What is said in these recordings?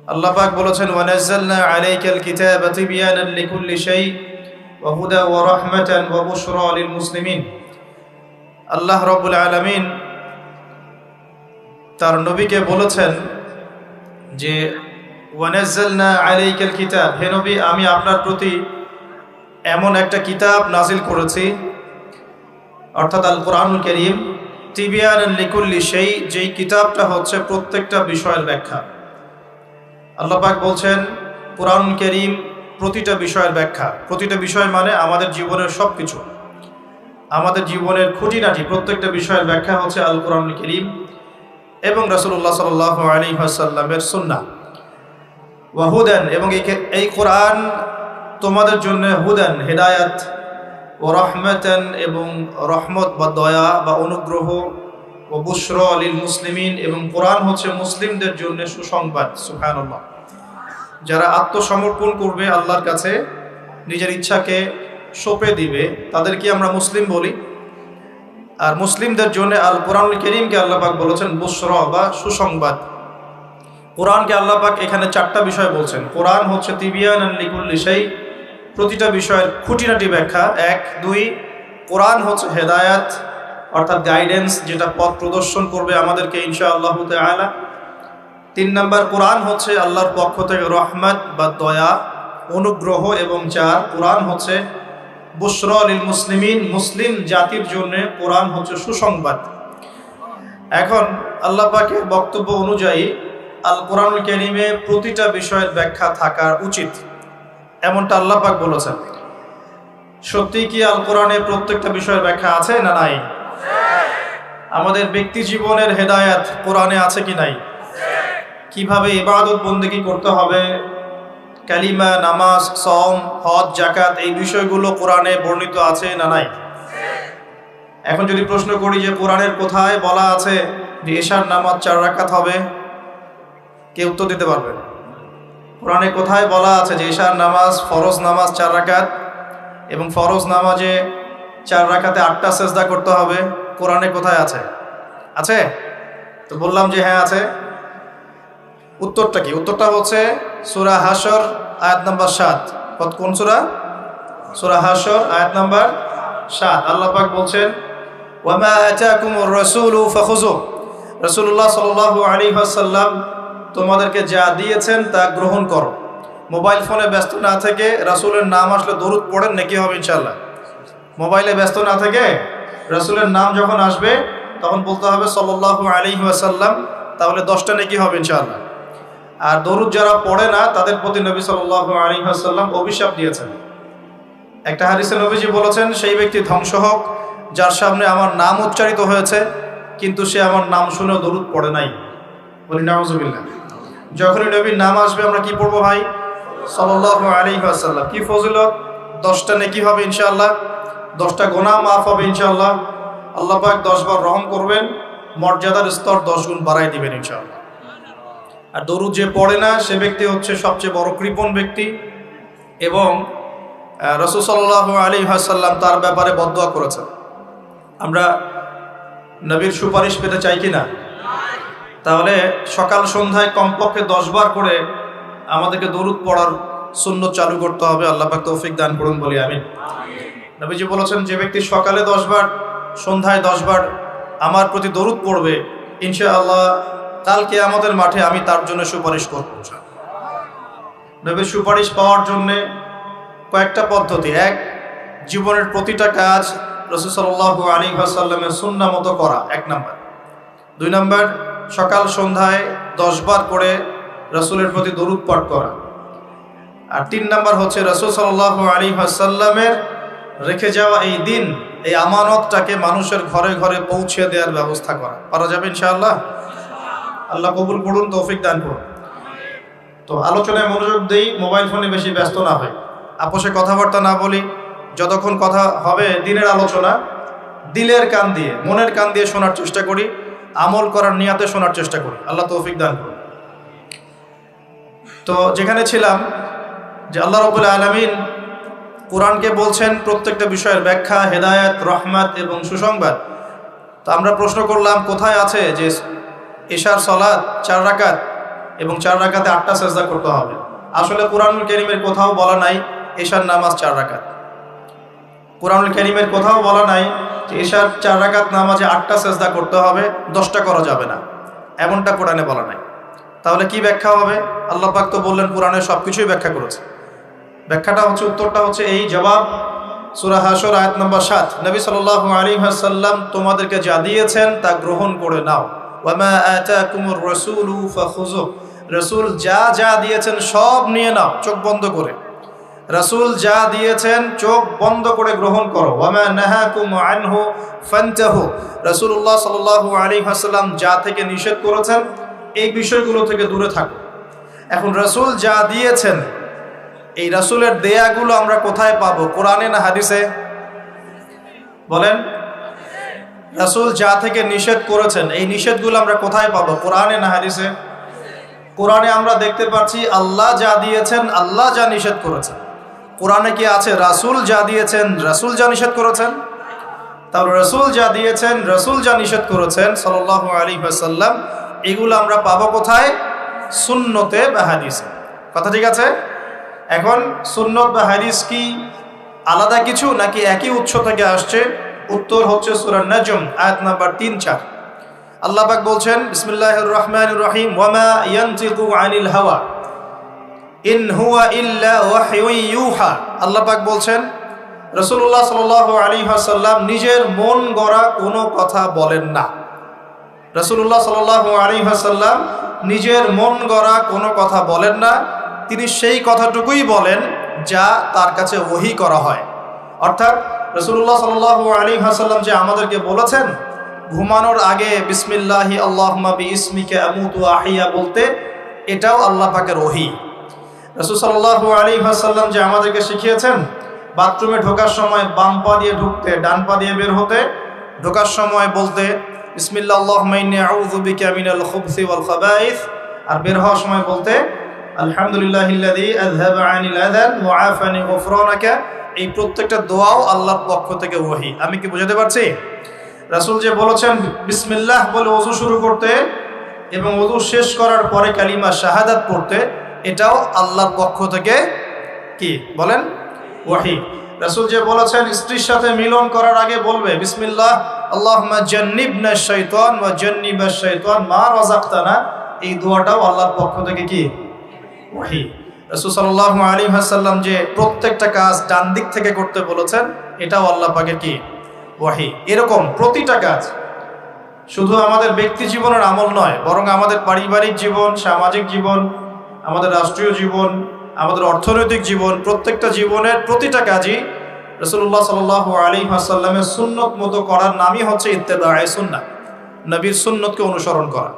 আল্লাহ পাক বলেছেন ওয়ানাজ্জালনা আলাইকাল কিতাবা তিবয়ানান লিকুল্লি শাই ওয়া হুদা ওয়া রাহমাতান ওয়া বুশরা লিল মুসলিমিন। আল্লাহ রাব্বুল আলামিন তার নবীকে বলেছেন যে ওয়ানাজ্জালনা আলাইকাল কিতাব, হে নবী আমি আপনার প্রতি এমন একটা কিতাব নাজিল করেছি অর্থাৎ আল কোরআনুল কারীম, তিবয়ানান লিকুল্লি শাই, যেই কিতাবটা হচ্ছে প্রত্যেকটা বিষয়ের ব্যাখ্যা। আল্লাহ পাক বলছেন কোরআনুল কারীম প্রতিটা বিষয়ের ব্যাখ্যা। প্রতিটা বিষয় মানে আমাদের জীবনের সব কিছু, আমাদের জীবনের খুঁটিনাটি প্রত্যেকটা বিষয়ের ব্যাখ্যা হচ্ছে আল কোরআনুল কারীম এবং রাসূলুল্লাহ সাল্লাল্লাহু আলাইহি ওয়াসাল্লামের সুন্নাহ। ওয়া হুদান, এবং এই কোরআন তোমাদের জন্য হুদান হেদায়াত, ও রহমাতান, এবং রহমত বা দয়া বা অনুগ্রহ, ও বুশরা লিল মুসলিমিন, এবং কোরআন হচ্ছে মুসলিমদের জন্য সুসংবাদ। সুবহানাল্লাহ। যারা আত্মসমর্পণ করবে আল্লাহর কাছে, নিজের ইচ্ছাকে সঁপে দিবে, তাদেরকে আমরা মুসলিম বলি। আর মুসলিমদের জন্য আল কোরআনুল কারীমকে আল্লাহ পাক বলেছেন বুশরা বা সুসংবাদ। কোরআনকে আল্লাহ পাক এখানে চারটা বিষয় বলছেন। কোরআন হচ্ছে তিবয়ানান লিকুল্লি শাই, প্রতিটা বিষয়ের খুঁটিনাটি ব্যাখ্যা। 1, 2 কোরআন হচ্ছে হেদায়াত অর্থাৎ গাইডেন্স, যেটা পথ প্রদর্শন করবে আমাদেরকে ইনশাআল্লাহ তাআলা। 3 নম্বর কোরআন হচ্ছে আল্লাহর পক্ষ থেকে রহমত বা দয়া, অনুগ্রহ। এবং 4 কোরআন হচ্ছে বুশরা লিল মুসলিমিন, মুসলিম জাতির জন্য কোরআন হচ্ছে সুসংবাদ। এখন আল্লাহ পাকের বক্তব্য অনুযায়ী আল কোরআনুল কারীমে প্রতিটা বিষয়ের ব্যাখ্যা থাকা উচিত, এমনটা আল্লাহ পাক বলেছেন। সত্যি কি আল কোরআনে প্রত্যেকটা বিষয়ের ব্যাখ্যা আছে না নাই? আমাদের ব্যক্তি জীবনের হেদায়াত কোরআনে আছে কি নাই? কিভাবে ইবাদত বন্দেগী করতে হবে, কালিমা, নামাজ, সওম, হজ, যাকাত, এই বিষয়গুলো কোরআনে বর্ণিত আছে না নাই? এখন যদি প্রশ্ন করি যে কোরআনের কোথায় বলা আছে যে এশার নামাজ 4 রাকাত হবে, কে উত্তর দিতে পারবে? কোরআনে কোথায় বলা আছে যে এশার নামাজ ফরজ নামাজ 4 রাকাত এবং ফরজ নামাজে 4 রাকাতে 8টা সেজদা করতে হবে? কোরআনে কোথায় আছে? আছে? তো বললাম যে হ্যাঁ আছে। উত্তরটা কি? উত্তরটা হচ্ছে সূরা হাশর আয়াত নাম্বার 7। কোন সূরা? সূরা হাশর আয়াত নাম্বার 7। আল্লাহ পাক বলছেন ওয়ামা আতাকুমুর রাসূলু ফাখুযু, রাসূলুল্লাহ সাল্লাল্লাহু আলাইহি ওয়াসাল্লাম তোমাদেরকে যা দিয়েছেন তা গ্রহণ করো। মোবাইল ফোনে ব্যস্ত না থেকে রাসূলের নাম আসলে দরুদ পড়েন, নাকি হবে ইনশাআল্লাহ। মোবাইলে ব্যস্ত না থেকে রাসূলের নাম যখন আসবে তখন বলতে হবে সাল্লাল্লাহু আলাইহি ওয়াসাল্লাম, তাহলে 10টা নেকি হবে ইনশাআল্লাহ। আর দরুদ যারা পড়ে না তাদের প্রতি নবী সাল্লাল্লাহু আলাইহি ওয়াসাল্লাম অভিশাপ দিয়েছেন। একটা হাদিসে নবীজি বলেছেন সেই ব্যক্তি ধ্বংস হোক যার সামনে আমার নাম উচ্চারিত হয়েছে কিন্তু সে আমার নাম শুনেও দরুদ পড়ে নাই। বলি নাউজুবিল্লাহ। যখনই নবীর নাম আসবে আমরা কি পড়বো ভাই? সাল্লাল্লাহু আলাইহি ওয়াসাল্লাম। কি ফজিলত! 10টা নেকি হবে ইনশাআল্লাহ, 10টা গুনাহ মাফ হবে ইনশাআল্লাহ। আল্লাহ পাক 10 বার রহম করবেন, মর্যাদার স্তর 10 গুণ বাড়াই দিবেন ইনশাআল্লাহ। আর দরুদ যে পড়ে না সে ব্যক্তি হচ্ছে সবচেয়ে বড় কৃপণ ব্যক্তি, এবং রাসূল সাল্লাল্লাহু আলাইহি ওয়াসাল্লাম তার ব্যাপারে বদদোয়া করেছেন। আমরা নবীর সুপারিশ পেতে চাই কি না? তাহলে সকাল সন্ধ্যায় কমপক্ষে 10 বার করে আমাদেরকে দরুদ পড়ার সুন্নত চালু করতে হবে। আল্লাহ পাক তৌফিক দান করুন, বলি আমিন। নবীজি বলেছেন যে ব্যক্তি সকালে 10 বার, সন্ধ্যায় 10 বার আমার প্রতি দরুদ পড়বে ইনশাআল্লাহ কাল কিয়ামতের মাঠে আমি তার জন্য সুপারিশ করব। নবীর সুপারিশ পাওয়ার জন্য কয়েকটা পদ্ধতি। 1, জীবনের প্রতিটা কাজ রাসূল সাল্লাল্লাহু আলাইহি ওয়াসাল্লামের সুন্নাহ মতো করা, 1 নাম্বার। 2 নাম্বার, সকাল সন্ধ্যায় 10 বার করে রাসূলের প্রতি দরুদ পাঠ করা। আর 3 নাম্বার হচ্ছে রাসূল সাল্লাল্লাহু আলাইহি ওয়াসাল্লামের রেখে যাওয়া এই দিন, এই আমানতটাকে মানুষের ঘরে ঘরে পৌঁছে দেওয়ার ব্যবস্থা করা। পারা যাবে ইনশাআল্লাহ। আল্লাহ কবুল করুন, তৌফিক দান করুন। তো আলোচনায় মনোযোগ দেই, মোবাইল ফোনে বেশি ব্যস্ত না হয়, আপোষে কথাবার্তা না বলি। যতক্ষণ কথা হবে দিনের আলোচনা দিলের কান দিয়ে, মনের কান দিয়ে শোনার চেষ্টা করি, আমল করার নিয়াতে শোনার চেষ্টা করি। আল্লাহ তৌফিক দান করুন। তো যেখানে ছিলাম যে আল্লাহ রাব্বুল আলামিন কোরআনকে বলছেন প্রত্যেকটা বিষয়ের ব্যাখ্যা, হেদায়াত, রহমত এবং সুসংবাদ। তো আমরা প্রশ্ন করলাম কোথায় আছে যে এশার সালাত 4 রাকাত এবং 4 রাকাতে 8টা সেজদা করতে হবে। আসলে কুরআনুল কারীমের কোথাও বলা নাই এশার নামাজ 4 রাকাত। কুরআনুল কারীমের কোথাও বলা নাই যে এশার 4 রাকাত নামাজে 8টা সেজদা করতে হবে, 10টা করা যাবে না, এমনটা কোরআনে বলা নাই। তাহলে কি ব্যাখ্যা হবে? আল্লাহ পাক তো বললেন কোরআনে সবকিছুই ব্যাখ্যা করেছে। ব্যাখ্যাটা হচ্ছে, উত্তরটা হচ্ছে এই জবাব সূরা হাশর আয়াত নম্বর 7। নবী সাল্লাল্লাহু আলাইহি ওয়াসাল্লাম তোমাদেরকে যা দিয়েছেন তা গ্রহণ করে নাও। ওয়া মা আতাকুমুর রাসূলু ফাখুযু, রাসূল যা যা দিয়েছেন সব নিয়ে নাও চোখ বন্ধ করে। রাসূল যা দিয়েছেন চোখ বন্ধ করে গ্রহণ করো। ওয়া মা নাহাকুম আনহু ফান্তাহু, রাসূলুল্লাহ সাল্লাল্লাহু আলাইহি ওয়াসাল্লাম যা থেকে নিষেধ করেছেন এই বিষয়গুলো থেকে দূরে থাকো। এখন রাসূল যা দিয়েছেন এই রাসূলের দেয়াগুলো আমরা কোথায় পাবো? কোরআনে না হাদিসে? বলেন। রাসূল যা থেকে নিষেধ করেছেন এই নিষেধগুলো আমরা কোথায় পাবো? কোরআনে না হাদিসে? কোরআনে আমরা দেখতে পাচ্ছি আল্লাহ যা দিয়েছেন, আল্লাহ যা নিষেধ করেছেন। কোরআনে কি আছে রাসূল যা দিয়েছেন, রাসূল যা নিষেধ করেছেন? তাহলে রাসূল যা দিয়েছেন, রাসূল যা নিষেধ করেছেন সাল্লাল্লাহু আলাইহি ওয়াসাল্লাম, এগুলো আমরা পাবো কোথায়? সুন্নতে বা হাদিসে। কথা ঠিক আছে? এখন সুন্নত বা হাদিস কি আলাদা কিছু নাকি একই উৎস থেকে আসছে? উত্তর হচ্ছে সূরা নাজম আয়াত নাম্বার 3-4। আল্লাহ পাক বলছেন বিসমিল্লাহির রহমানির রহিম, ওয়া মা ইয়ানতিকু আনিল হাওয়া ইন হুয়া ইল্লা ওয়াহয়ুন ইউহা। আল্লাহ পাক বলছেন রাসূলুল্লাহ সাল্লাল্লাহু আলাইহি ওয়াসাল্লাম নিজের মন গড়া কোনো কথা বলেন না। রাসূলুল্লাহ সাল্লাল্লাহু আলাইহি ওয়াসাল্লাম নিজের মন গড়া কোনো কথা বলেন না। তিনি সেই কথাটুকুই বলেন যা তার কাছে ওহী করা হয়। অর্থাৎ রাসূলুল্লাহ সাল্লাল্লাহু আলাইহি ওয়াসাল্লাম যে আমাদেরকে বলেছেন ঘুমানোর আগে বিসমিল্লাহি আল্লাহুম্মা বিইসমিকা আমুতু ওয়া আহইয়া বলতে, এটাও আল্লাহ পাকের ওহী। রাসূল সাল্লাল্লাহু আলাইহি ওয়াসাল্লাম যে আমাদেরকে শিখিয়েছেন বাথরুমে ঢোকার সময় বাম পা দিয়ে ঢুকতে, ডান পা দিয়ে বের হতে, ঢোকার সময় বলতে বিসমিল্লাহ আল্লাহুম্মা ইন্নী আউযু বিকা মিনাল খুবসি ওয়াল খাবাইস, আর বের হওয়ার সময় বলতে আলহামদুলিল্লাহিল্লাযী আযহাবা আনিল আযান ওয়া আফানি গুফরানাকা। এই প্রত্যেকটা দোয়াও আল্লাহর পক্ষ থেকে ওহী। আমি কি বুঝাতে পারছি? রাসূল যে বলেছেন বিসমিল্লাহ বলে ওযু শুরু করতে এবং ওযু শেষ করার পরে কালিমা শাহাদাত পড়তে, এটাও আল্লাহর পক্ষ থেকে কি বলেন? ওহী। রাসূল যে বলেছেন স্ত্রীর সাথে মিলন করার আগে বলবে বিসমিল্লাহ আল্লাহুম্মা জান্নিবনা শাইতান ওয়া জান্নিবাশ শাইতান মা রাযাকতানা, এই দোয়াটাও আল্লাহর পক্ষ থেকে কি? ওহী। রাসূল সাল্লাল্লাহু আলাইহি ওয়াসাল্লাম যে প্রত্যেকটা কাজ ডান দিক থেকে করতে বলেছেন, এটাও আল্লাহ পাকের কি? ওহী। এরকম প্রতিটা কাজ শুধু আমাদের ব্যক্তি জীবনের আমল নয়, বরং আমাদের পারিবারিক জীবন, সামাজিক জীবন, আমাদের রাষ্ট্রীয় জীবন, আমাদের অর্থনৈতিক জীবন, প্রত্যেকটা জীবনের প্রতিটা কাজই রাসূলুল্লাহ সাল্লাল্লাহু আলাইহি ওয়াসাল্লামের সুন্নত মতো করার নামই হচ্ছে ইত্তেবায়ে সুন্নাহ, নবীর সুন্নতকে অনুসরণ করা।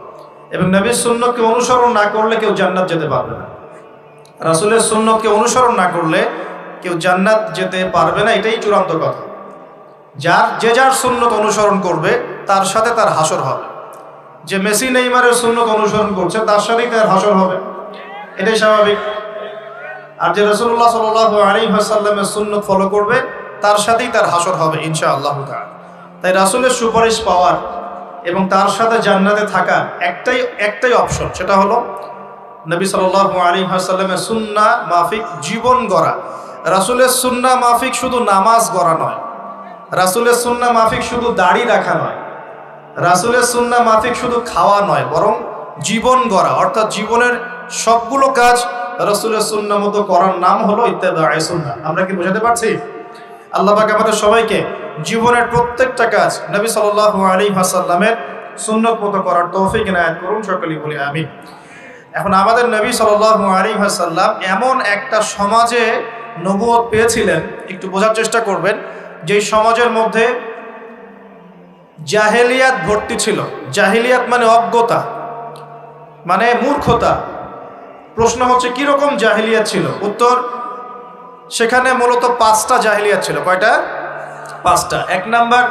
এবং নবীর সুন্নতকে অনুসরণ না করলে কেউ জান্নাত যেতে পারবে না। রাসূলের সুন্নতকে অনুসরণ না করলে কেউ জান্নাত যেতে পারবে না, এটাই চূড়ান্ত কথা। যার সুন্নত অনুসরণ করবে তার সাথে তার হাসর হবে। যে মেসি নেইমারের সুন্নত অনুসরণ করছে তার সাথেই তার হাসর হবে, এটাই স্বাভাবিক। আর যে রাসূলুল্লাহ সাল্লাল্লাহু আলাইহি ওয়াসাল্লামের সুন্নত ফলো করবে তার সাথেই তার হাসর হবে ইনশাআল্লাহ তাআলা। তাই রাসূলের সুপারিশ পাওয়ার এবং তার সাথে জান্নাতে থাকার একটাই অপশন, সেটা হলো নবী সাল্লাল্লাহু আলাইহি ওয়াসাল্লামের সুন্নাহ মাফিক জীবন গড়া। রাসূলের সুন্নাহ মাফিক শুধু নামাজ গড়া নয়, রাসূলের সুন্নাহ মাফিক শুধু দাড়ি রাখা নয়, রাসূলের সুন্নাহ মাফিক শুধু খাওয়া নয়, বরং জীবন গড়া। অর্থাৎ জীবনের সবগুলো কাজ রাসূলের সুন্নাহ মতো করার নাম হলো ইত্তেবায়ে সুন্নাহ। আমরা কি বোঝাতে পারছি? আল্লাহ পাক আমাদের সবাইকে জীবনের প্রত্যেকটা কাজ নবী সাল্লাল্লাহু আলাইহি ওয়াসাল্লামের সুন্নত মতো করার তৌফিক ইনায়াত করুন, সকলেই বলি আমিন। এখন আমাদের নবী সাল্লাল্লাহু আলাইহি ওয়াসাল্লাম এমন একটা সমাজে নবুয়ত পেয়েছিলেন, একটু বোঝার চেষ্টা করবেন, যেই সমাজের মধ্যে জাহেলিয়াত ভর্তি ছিল। জাহেলিয়াত মানে অজ্ঞতা, মানে মূর্খতা। প্রশ্ন হচ্ছে কিরকম জাহেলিয়াত ছিল? উত্তর, সেখানে মূলত 5টা জাহেলিয়াত ছিল। কয়টা? 5টা। 1 নাম্বার,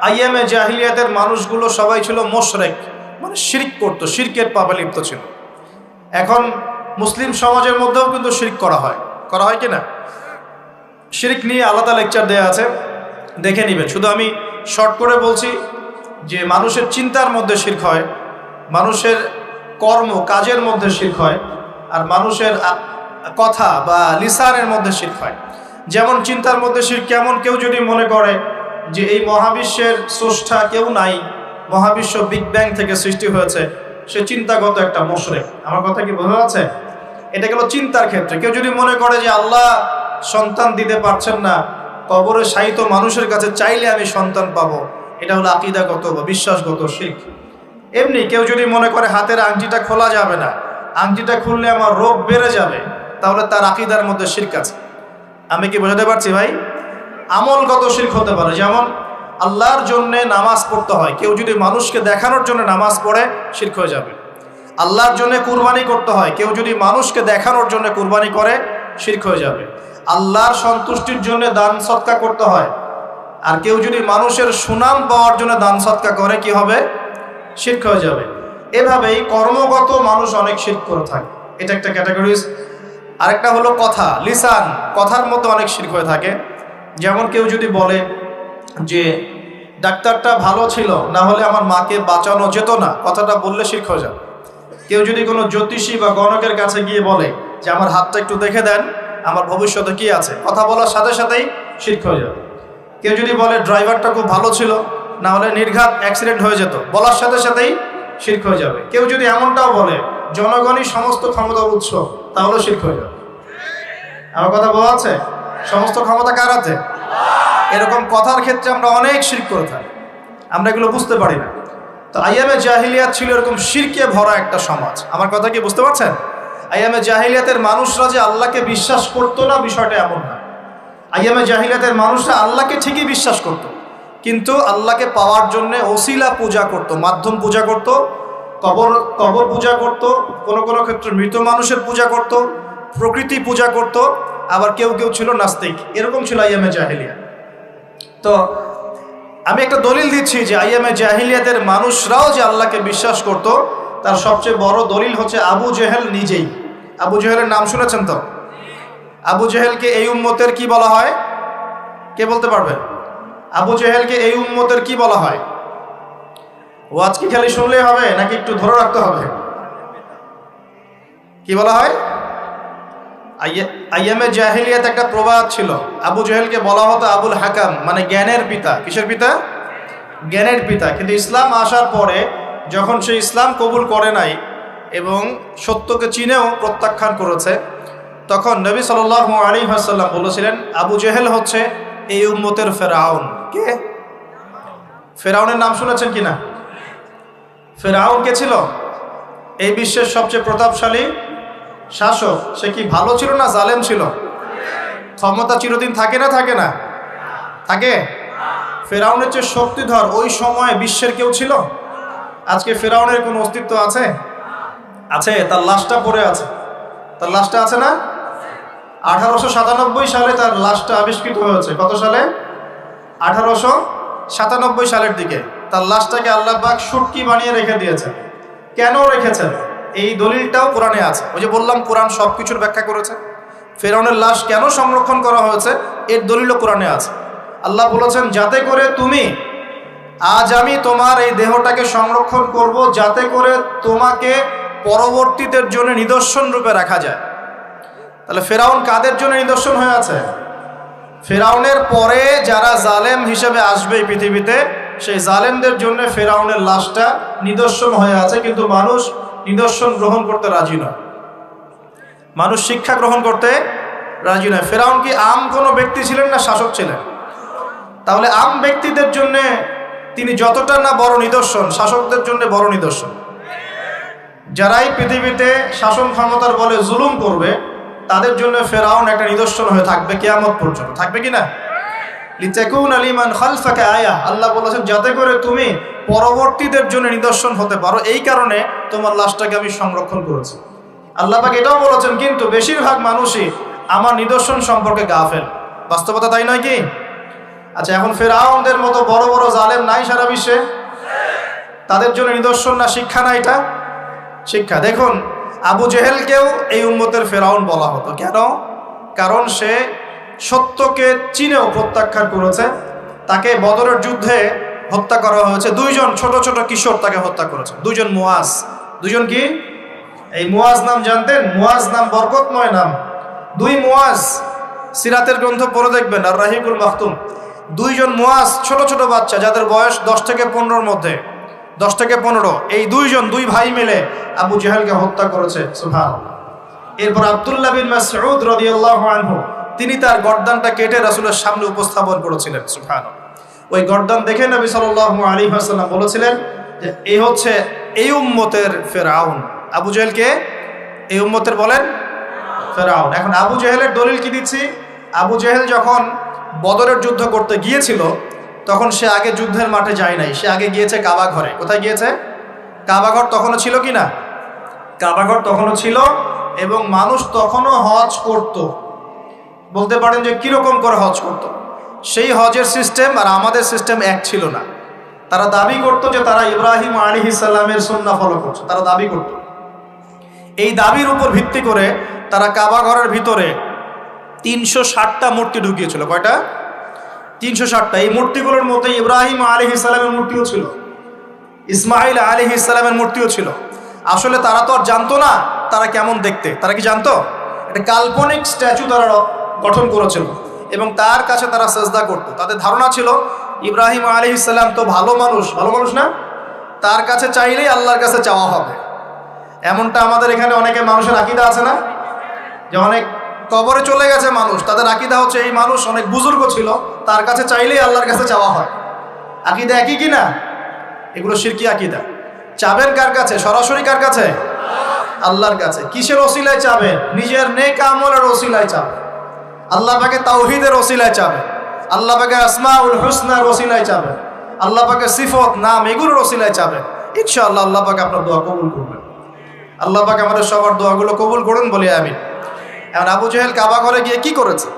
আইয়ামে জাহেলিয়াতের মানুষগুলো সবাই ছিল মুশরিক, মানে শিরক করতো, শিরকের পাপে লিপ্ত ছিল। এখন মুসলিম সমাজের মধ্যেও কিন্তু শিরক করা হয় কি না? শিরক নিয়ে আলাদা লেকচার দেয়া আছে, দেখে নেবেন। শুধু আমি শর্ট করে বলছি যে মানুষের চিন্তার মধ্যে শিরক হয়, মানুষের কর্ম কাজের মধ্যে শিরক হয়, আর মানুষের কথা বা লিসানের মধ্যে শিরক হয়। যেমন চিন্তার মধ্যে শিরক, কেমন কেউ যদি মনে করে যে এই মহাবিশ্বের স্রষ্টা কেউ নাই, মহাবিশ্ব বিগ ব্যাং থেকে সৃষ্টি হয়েছে, সে চিন্তাগত একটা মুশরিক। আমার কথা কি বোঝা যাচ্ছে? এটা গেল চিন্তার ক্ষেত্রে। কেউ যদি মনে করে যে আল্লাহ সন্তান দিতে পারছেন না, কবরে শায়িত মানুষের কাছে চাইলে আমি সন্তান পাবো, এটা হলো আকীদাগত বা বিশ্বাসগত শিরক। এমনি কেউ যদি মনে করে হাতের আংটিটা খোলা যাবে না, আংটিটা খুললে আমার রোগ বেড়ে যাবে, তাহলে তার আকীদার মধ্যে শিরক আছে। আমি কি বোঝাতে পারছি ভাই? আমলগত শিরক হতে পারে, যেমন আল্লাহর জন্যে নামাজ পড়তে হয়, কেউ যদি মানুষকে দেখানোর জন্য নামাজ পড়ে, শিরক হয়ে যাবে। আল্লাহর জন্য কুরবানি করতে হয়, কেউ যদি মানুষকে দেখানোর জন্য কুরবানি করে, শিরক হয়ে যাবে। আল্লাহর সন্তুষ্টির জন্য দান সদকা করতে হয়, আর কেউ যদি মানুষের সুনাম পাওয়ার জন্য দান সদকা করে, কি হবে? শিরক হয়ে যাবে। এভাবেই কর্মগত মানুষ অনেক শিরক করে থাকে, এটা একটা ক্যাটাগরিজ। আরেকটা হলো কথা, লিসান, কথার মধ্যে অনেক শিরক হয়ে থাকে। যেমন কেউ যদি বলে যে ডাক্তারটা ভালো ছিল, না হলে আমার মাকে বাঁচানো যেত না, কথাটা বললে শিরক হয়ে যাবে। কেউ যদি কোনো জ্যোতিষী বা গণকের কাছে গিয়ে বলে যে আমার হাতটা একটু দেখে দেন, আমার ভবিষ্যতে কি আছে, কথা বলার সাথে সাথেই শিরক হয়ে যাবে। কেউ যদি বলে ড্রাইভারটা খুব ভালো ছিল, না হলে নির্ঘাত অ্যাক্সিডেন্ট হয়ে যেত, বলার সাথে সাথেই শিরক হয়ে যাবে। কেউ যদি এমনটাও বলে জনগণই সমস্ত ক্ষমতার উৎস, তাহলেও শিরক হয়ে যাবে। আমার কথা বলা আছে? সমস্ত ক্ষমতা কার আছে? এরকম কথার ক্ষেত্রে আমরা অনেক শিরক করে থাকি, আমরা এগুলো বুঝতে পারি না। তো আইয়ামে জাহিলিয়াত ছিল এরকম শিরকে ভরা একটা সমাজ। আমার কথা কি বুঝতে পারছেন? আইয়ামে জাহিলিয়াতের মানুষরা যে আল্লাহকে বিশ্বাস করতো না, বিষয়টা এমন না। আইয়ামে জাহিলিয়াতের মানুষরা আল্লাহকে ঠিকই বিশ্বাস করত, কিন্তু আল্লাহকে পাওয়ার জন্য ওসিলা পূজা করত, মাধ্যম পূজা করত, কবর পূজা করত, কোনো কোনো ক্ষেত্রে মৃত মানুষের পূজা করত, প্রকৃতি পূজা করত, আবার কেউ কেউ ছিল নাস্তিক। এরকম ছিল আইয়ামে জাহিলিয়া। তো আমি একটা দলিল দিচ্ছি যে আইয়ামে জাহিলিয়াতের মানুষরাও যে আল্লাহকে বিশ্বাস করত, তার সবচেয়ে বড় দলিল হচ্ছে আবু জেহেল নিজেই। আবু জেহেলের নাম শুনেছেন তো? আবু জেহেলকে এই উম্মতের কি বলা হয়? কে বলতে পারবেন? আবু জেহেলকে এই উম্মতের কি বলা হয়? ওয়াজ কি খালি শুনলেই হবে, নাকি একটু ধরে রাখতে হবে? কি বলা হয়? আইয়ামে জাহিলিয়াত একটা প্রবাদ ছিল, আবু জেহেলকে বলা হতো আবুল হাকাম, মানে জ্ঞানের পিতা। কিসের পিতা? জ্ঞানের পিতা। কিন্তু ইসলাম আসার পরে যখন সে ইসলাম কবুল করে নাই এবং সত্যকে চিনেও প্রত্যাখ্যান করেছে, তখন নবী সাল্লাল্লাহু আলাইহি ওয়াসাল্লাম বলেছিলেন আবু জেহেল হচ্ছে এই উম্মতের ফেরাউন। কে? ফেরাউনের নাম শুনেছেন কিনা? ফেরাউন কে ছিল? এই বিশ্বের সবচেয়ে প্রতাপশালী শাসক। সে কি ভালো ছিল না জালেম ছিল? ক্ষমতা চিরদিন থাকে না থাকে না? থাকে। ফেরাউনের যে শক্তিধর ওই সময় বিশ্বের কেউ ছিল? আজকে ফেরাউনের কোনো অস্তিত্ব আছে? আছে, তার লাশটা পড়ে আছে। তার লাশটা আছে না? 1897 সালে তার লাশটা আবিষ্কৃত হয়েছে। কত সালে? 1897 সালের দিকে তার লাশটাকে আল্লাহ পাক শুটকি বানিয়ে রেখে দিয়েছেন। কেন রেখেছেন এই দলিলটাও কোরআনে আছে। ওই যে বললাম কোরআন সব কিছুর ব্যাখ্যা করেছে। ফেরাউনের লাশ কেন সংরক্ষণ করা হয়েছে এর দলিলও কোরআনে আছে। আল্লাহ বলেছেন যাতে করে তুমি, আজ আমি তোমার এই দেহটাকে সংরক্ষণ করব, যাতে করে তোমাকে পরবর্তীদের জন্য নিদর্শন রূপে রাখা যায়। তাহলে ফেরাউন কাদের জন্য নিদর্শন হয়ে আছে? ফেরাউনের পরে যারা জালেম হিসেবে আসবে এই পৃথিবীতে, সেই জালেমদের জন্য ফেরাউনের লাশটা নিদর্শন হয়ে আছে। কিন্তু মানুষ নিদর্শন গ্রহণ করতে রাজি নয়, মানুষ শিক্ষা গ্রহণ করতে রাজি নয়। ফেরাউন কি আম কোনো ব্যক্তি ছিলেন না শাসক ছিলেন? তাহলে আম ব্যক্তিদের জন্য তিনি যতটা না বড় নিদর্শন, শাসকদের জন্য বড় নিদর্শন। যারাই পৃথিবীতে শাসন ক্ষমতার বলে জুলুম করবে, তাদের জন্য ফেরাউন একটা নিদর্শন হয়ে থাকবে কিয়ামত পর্যন্ত। থাকবে কি না? লিতাকুনা লিমান খালফাকা আয়া, আল্লাহ বলেছেন যাতে করে তুমি পরবর্তীদের জন্য নিদর্শন হতে পারো, এই কারণে তোমার লাশটাকে আমি সংরক্ষণ করেছি। আল্লাহ পাক এটাও বলেছেন কিন্তু বেশিরভাগ মানুষই আমার নিদর্শন সম্পর্কে গাফেল। বাস্তবতা তাই নয় কি? আচ্ছা, এখন ফেরাউনদের মতো বড় বড় জালেম নাই সারা বিশ্বে? তাদের জন্য নিদর্শন না শিক্ষা না? এটা শিক্ষা। দেখুন আবু জেহেলকেও এই উম্মতের ফেরাউন বলা হতো। কেন? কারণ সে সত্যকে চিনেও প্রত্যাখ্যান করেছে। তাকে বদরের যুদ্ধে হত্যা করা হয়েছে। দুইজন ছোট ছোট কিশোর তাকে হত্যা করেছে। দুইজন মুআজ, দুজন কি? এই মুয়াজ নাম জানতেন? মুয়াজ নাম বরকতময় নাম। দুই মুয়াজ সিরাতের গ্রন্থ পড়ে দেখবেন, আর রাহিকুল মাখতুম। দুইজন মুয়াজ, ছোট ছোট বাচ্চা যাদের বয়স 10 থেকে 15-র মধ্যে, 10 থেকে 15। এই দুই ভাই মিলে আবু জেহেলকে হত্যা করেছে। সুবহানাল্লাহ। এরপর আব্দুল্লাহ বিন মাসউদ রাদিয়াল্লাহু আনহু তিনি তার গর্দানটা কেটে রাসূলের সামনে উপস্থাপন করেছিলেন। সুবহানাল্লাহ। ওই গর্দান দেখে নবী সাল্লাল্লাহু আলাইহি ওয়াসাল্লাম বলেছিলেন যে এই হচ্ছে এই উম্মতের ফেরাউন। আবু জেহেলকে এই উম্মতের বলেন ফেরাউন। এখন আবু জেহেলের দলিল কি দিচ্ছি? আবু জেহেল যখন বদরের যুদ্ধ করতে গিয়েছিল তখন সে আগে যুদ্ধের মাঠে যায় নাই, সে আগে গিয়েছে কাবা ঘরে। কোথায় গিয়েছে? কাবা ঘর তখনও ছিল কি না? কাবা ঘর তখনও ছিল, এবং মানুষ তখনও হজ করত। বলতে পারেন যে কিরকম করে হজ করত? সেই হজের সিস্টেম আর আমাদের সিস্টেম এক ছিল না। তারা দাবি করতো যে তারা ইব্রাহিম আলাইহিস সালামের সুন্নাহ ফলো করছে, তারা দাবি করত। এই দাবির উপর ভিত্তি করে তারা কাবা ঘরের ভিতরে 360টা মূর্তি ঢুকিয়েছিল। কয়টা? 360টা। এই মূর্তিগুলোর মধ্যে ইব্রাহিম আলাইহিস সালামের মূর্তিও ছিল, ইসমাইল আলাইহিস সালামের মূর্তিও ছিল। আসলে তারা তো আর জানতো না তারা কেমন দেখতে। তারা কি জানতো? একটা কাল্পনিক স্ট্যাচু তারা গঠন করেছিল এবং তার কাছে তারা সেজদা করত। তাদের ধারণা ছিল ইব্রাহিম আলাইহিস সালাম তো ভালো মানুষ, ভালো মানুষ না, তার কাছে চাইলেই আল্লাহর কাছে চাওয়া হবে। এমনটা আমাদের এখানে অনেকে মানুষের আকীদা আছে না, যে অনেক কবরে চলে গেছে মানুষ, তাদের আকীদা হচ্ছে এই মানুষ অনেক বুজুর্গ ছিল, তার কাছে চাইলেই আল্লাহর কাছে চাওয়া হয়। আকীদা একই কি না? এগুলো শিরকি আকীদা। চাবেন কার কাছে? সরাসরি কার কাছে? আল্লাহর কাছে। কিসের ওসিলায় চাবেন? নিজের নেক আমলের ওসিলায় চাবেন, আল্লাহ পাকে তাওহীদের ওসিলায় চাবেন, আল্লাহ পাকে আসমাউল হুসনার ওসিলায় চাবেন, আল্লাহ পাকে সিফত নাম এগুলোর ওসিলায় চাবেন। ইনশাআল্লাহ আল্লাহ পাকে আপনার দোয়া কবুল করবেন। আল্লাহ পাকে আমাদের সবার দোয়াগুলো কবুল করুন বলি আমিন। এখন আবু জেহেল কাবা ঘরে গিয়ে কি করেছে?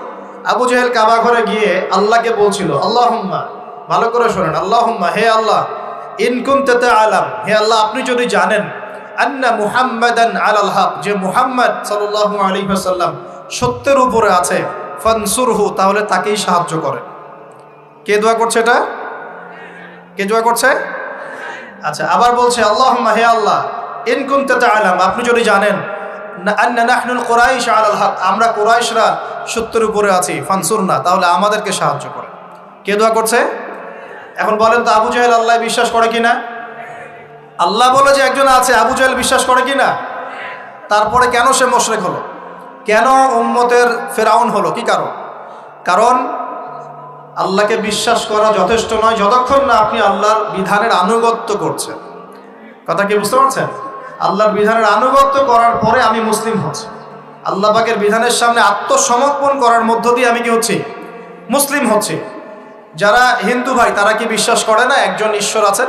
আবু জেহেল কাবা ঘরে গিয়ে আল্লাহকে বলছিল, আল্লাহুম্মা, ভালো করে শোনেন, আল্লাহুম্মা, হে আল্লাহ, ইন কুনতা তাআলাম, হে আল্লাহ আপনি যদি জানেন, আন্না মুহাম্মাদান আলাল হক, যে মুহাম্মদ সাল্লাল্লাহু আলাইহি ওয়াসাল্লাম সত্যের উপরে আছে, ফানসুরহু, তাহলে তাকেই সাহায্য করেন। কে দোয়া করছে এটা? কে দোয়া করছে? আচ্ছা, আবার বলছে আল্লাহুম্মা, হে আল্লাহ, ইন কুনতা তাআলাম, আপনি যদি জানেন, আন্না নাহনুল কুরাইশ আলাল হক, আমরা কুরাইশরা সত্যের উপরে আছি, ফানসুরনা, তাহলে আমাদেরকে সাহায্য করেন। কে দোয়া করছে? এখন বলেন তো আবু জেহেল আল্লাহ বিশ্বাস করে কিনা? আল্লাহ বলে যে একজন আছে, আবু জেহেল বিশ্বাস করে কিনা? তারপরে কেন সে মুশরিক হলো? কেন উম্মতের ফেরাউন হলো? কি কারণ? কারণ আল্লাহকে বিশ্বাস করা যথেষ্ট নয় যতক্ষণ না আপনি আল্লাহর বিধানের আনুগত্য করছেন। কথা কি বুঝতে পারছেন? আল্লাহর বিধানের আনুগত্য করার পরে আমি মুসলিম হচ্ছি। আল্লাহ পাকের বিধানের সামনে আত্মসমর্পণ করার মধ্য দিয়ে আমি কি হচ্ছি? মুসলিম হচ্ছি। যারা হিন্দু ভাই তারা কি বিশ্বাস করে না একজন ঈশ্বর আছেন?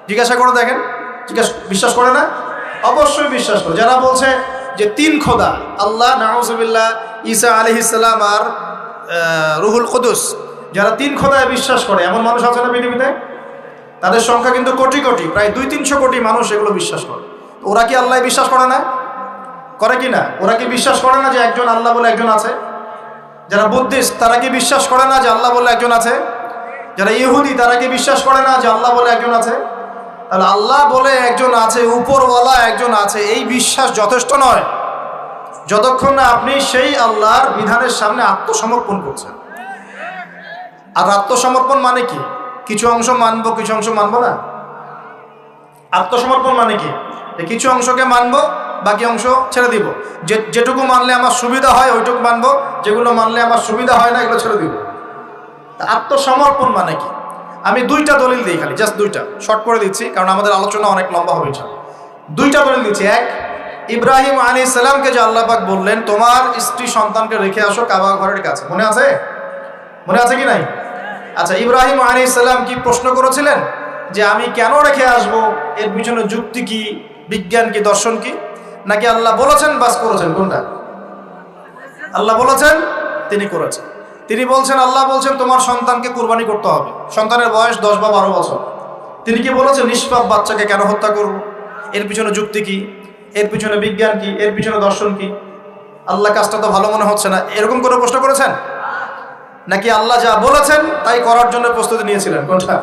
জিজ্ঞাসা করে দেখেন, বিশ্বাস করে না? অবশ্যই বিশ্বাস করে। যারা বলছে যে 3 খোদা, আল্লাহ, নাউজুবিল্লাহ, ঈসা আলাইহিস সালাম আর রুহুল কুদুস, যারা 3 খোদায় বিশ্বাস করে এমন মানুষ আছে না পৃথিবীতে? তাদের সংখ্যা কিন্তু কোটি কোটি, প্রায় 200-300 কোটি মানুষ এগুলো বিশ্বাস করে। ওরা কি আল্লাহ বিশ্বাস করে না? করে কি না? ওরা কি বিশ্বাস করে না যে একজন আল্লাহ বলে একজন আছে? যারা বুদ্ধিস্ট তারা কি বিশ্বাস করে না যে আল্লাহ বলে একজন আছে? যারা ইহুদি তারা কি বিশ্বাস করে না যে আল্লাহ বলে একজন আছে? তাহলে আল্লাহ বলে একজন আছে, উপরওয়ালা একজন আছে, এই বিশ্বাস যথেষ্ট নয় যতক্ষণ না আপনি সেই আল্লাহর বিধানের সামনে আত্মসমর্পণ করছেন। আর আত্মসমর্পণ মানে কি? কিছু অংশ মানবো, কিছু অংশ মানবো না। আত্মসমর্পণ মানে কি? কিছু অংশকে মানবো, বাকি অংশ ছেড়ে দিব। যেটুকু মানলে আমার সুবিধা হয় ওইটুকু মানবো, যেগুলো মানলে আমার সুবিধা হয় না এগুলো ছেড়ে দিব। আত্মসমর্পণ মানে কি? আমি 2টা দলিল দিই, খালি জাস্ট 2টা, শর্ট করে দিচ্ছি কারণ আমাদের আলোচনা অনেক লম্বা হবে ইনশাআল্লাহ। 2টা দলিল দিচ্ছি। এক, ইব্রাহিম আলাইহিস সালামকে যে আল্লাহ পাক বললেন তোমার স্ত্রী সন্তানকে রেখে আসো কাবা ঘরের কাছে, মনে আছে? মনে আছে কি নাই? আচ্ছা, ইব্রাহিম আলাইহিস সালাম কি প্রশ্ন করেছিলেন যে আমি কেন রেখে আসব, এর পিছনে যুক্তি কি, বিজ্ঞান কি, দর্শন কি? নাকি আল্লাহ বলেছেন বাস করেছেন? কোনটা? আল্লাহ বলেছেন, তিনি করেছেন। তিনি বলছেন, আল্লাহ বলছেন তোমার সন্তানকে কুরবানি করতে হবে, সন্তানের বয়স 10 বা 12 বছর। তিনি কি বলেছেন নিষ্পাপ বাচ্চাকে কেন হত্যা করব? এর পিছনে যুক্তি কি, এর পিছনে বিজ্ঞান কি, এর পিছনে দর্শন কি? আল্লাহ কাজটা তো ভালো মনে হচ্ছে না, এরকম কোনো প্রশ্ন করেছেন? নাকি আল্লাহ যা বলেছেন তাই করার জন্য প্রস্তুতি নিয়েছিলেন? কোনটা?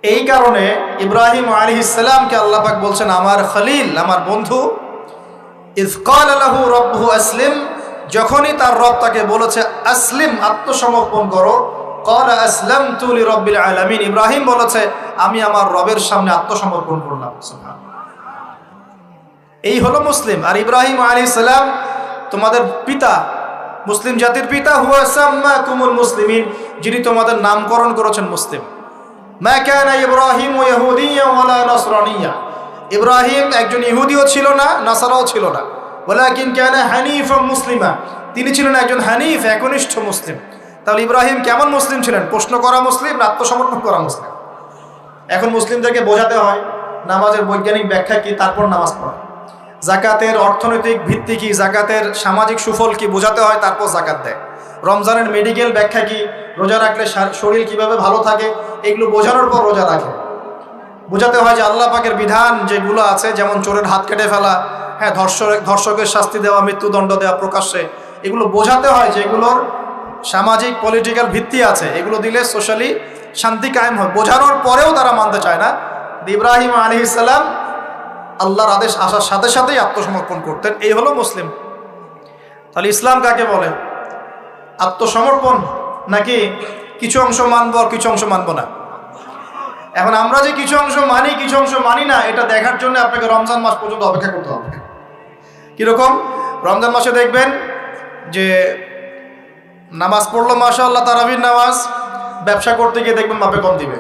এই কারণে ইব্রাহিম আলাইহিস সালামকে আল্লাহ পাক বলছেন আমার খলিল, আমার বন্ধু। ইয ক্বালা লাহু রাব্বুহু আসলিম, যখনই তার রব তাকে বলেছে আসলিম, আত্মসমর্পণ করো, ক্বালা আসলামতু লিরাব্বিল আলামিন, ইব্রাহিম বলেছে আমি আমার রবের সামনে আত্মসমর্পণ করলাম। সুবহানাল্লাহ। এই হলো মুসলিম। আর ইব্রাহিম আলাইহিস সালাম তোমাদের পিতা, মুসলিম জাতির পিতা। হুয়া সাম্মাকুমুল মুসলিমিন, যিনি তোমাদের নামকরণ করেছেন মুসলিম। মা কানা ইব্রাহিম ইয়াহুদিয়্যা ওয়ালা নাসরানিয়্যা, ইব্রাহিম একজন ইহুদিও ছিল না, নাসারাও ছিল না। ওয়ালাকিন কানা হানিফাম মুসলিমা, তিনি ছিলেন একজন হানিফ, একনিষ্ঠ মুসলিম। তাহলে ইব্রাহিম কেমন মুসলিম ছিলেন? প্রশ্ন করা মুসলিম, আত্মসমর্পণ করা মুসলিম। এখন মুসলিমদেরকে বোঝাতে হয় নামাজের বৈজ্ঞানিক ব্যাখ্যা কি, তারপর নামাজ পড়া। জাকাতের অর্থনৈতিক ভিত্তি কি, জাকাতের সামাজিক সুফল কি বোঝাতে হয়, তারপর জাকাত দেয়। রমজানের মেডিকেল ব্যাখ্যা কি, রোজা রাখলে শরীর কিভাবে ভালো থাকে, এগুলো বোঝানোর পর রোজা রাখে। বোঝাতে হয় যে আল্লাহ পাকের বিধান যেগুলো আছে, যেমন চোরের হাত কেটে ফেলা, হ্যাঁ, ধর্ষকের শাস্তি দেওয়া, মৃত্যুদণ্ড দেওয়া প্রকাশ্যে, এগুলো বোঝাতে হয় যে এগুলোর সামাজিক পলিটিক্যাল ভিত্তি আছে, এগুলো দিলে সোশ্যালি শান্তি কায়েম হয়। বোঝানোর পরেও তারা মানতে চায় না। ইব্রাহিম আলাইহিস সালাম আল্লাহর আদেশ আসার সাথে সাথেই আত্মসমর্পণ করতেন। এই হলো মুসলিম। তাহলে ইসলাম কাকে বলে? আত্মসমর্পণ, নাকি কিছু অংশ মানবো আর কিছু অংশ মানবো না? এখন আমরা যে কিছু অংশ মানি কিছু অংশ মানি না, এটা দেখার জন্য আপনাকে রমজান মাস পর্যন্ত অপেক্ষা করতে হবে। কিরকম? রমজান মাসে দেখবেন যে নামাজ পড়লো মাশাআল্লাহ, তারাবির নামাজ, ব্যবসা করতে গিয়ে দেখবেন মাপে কম দিবে।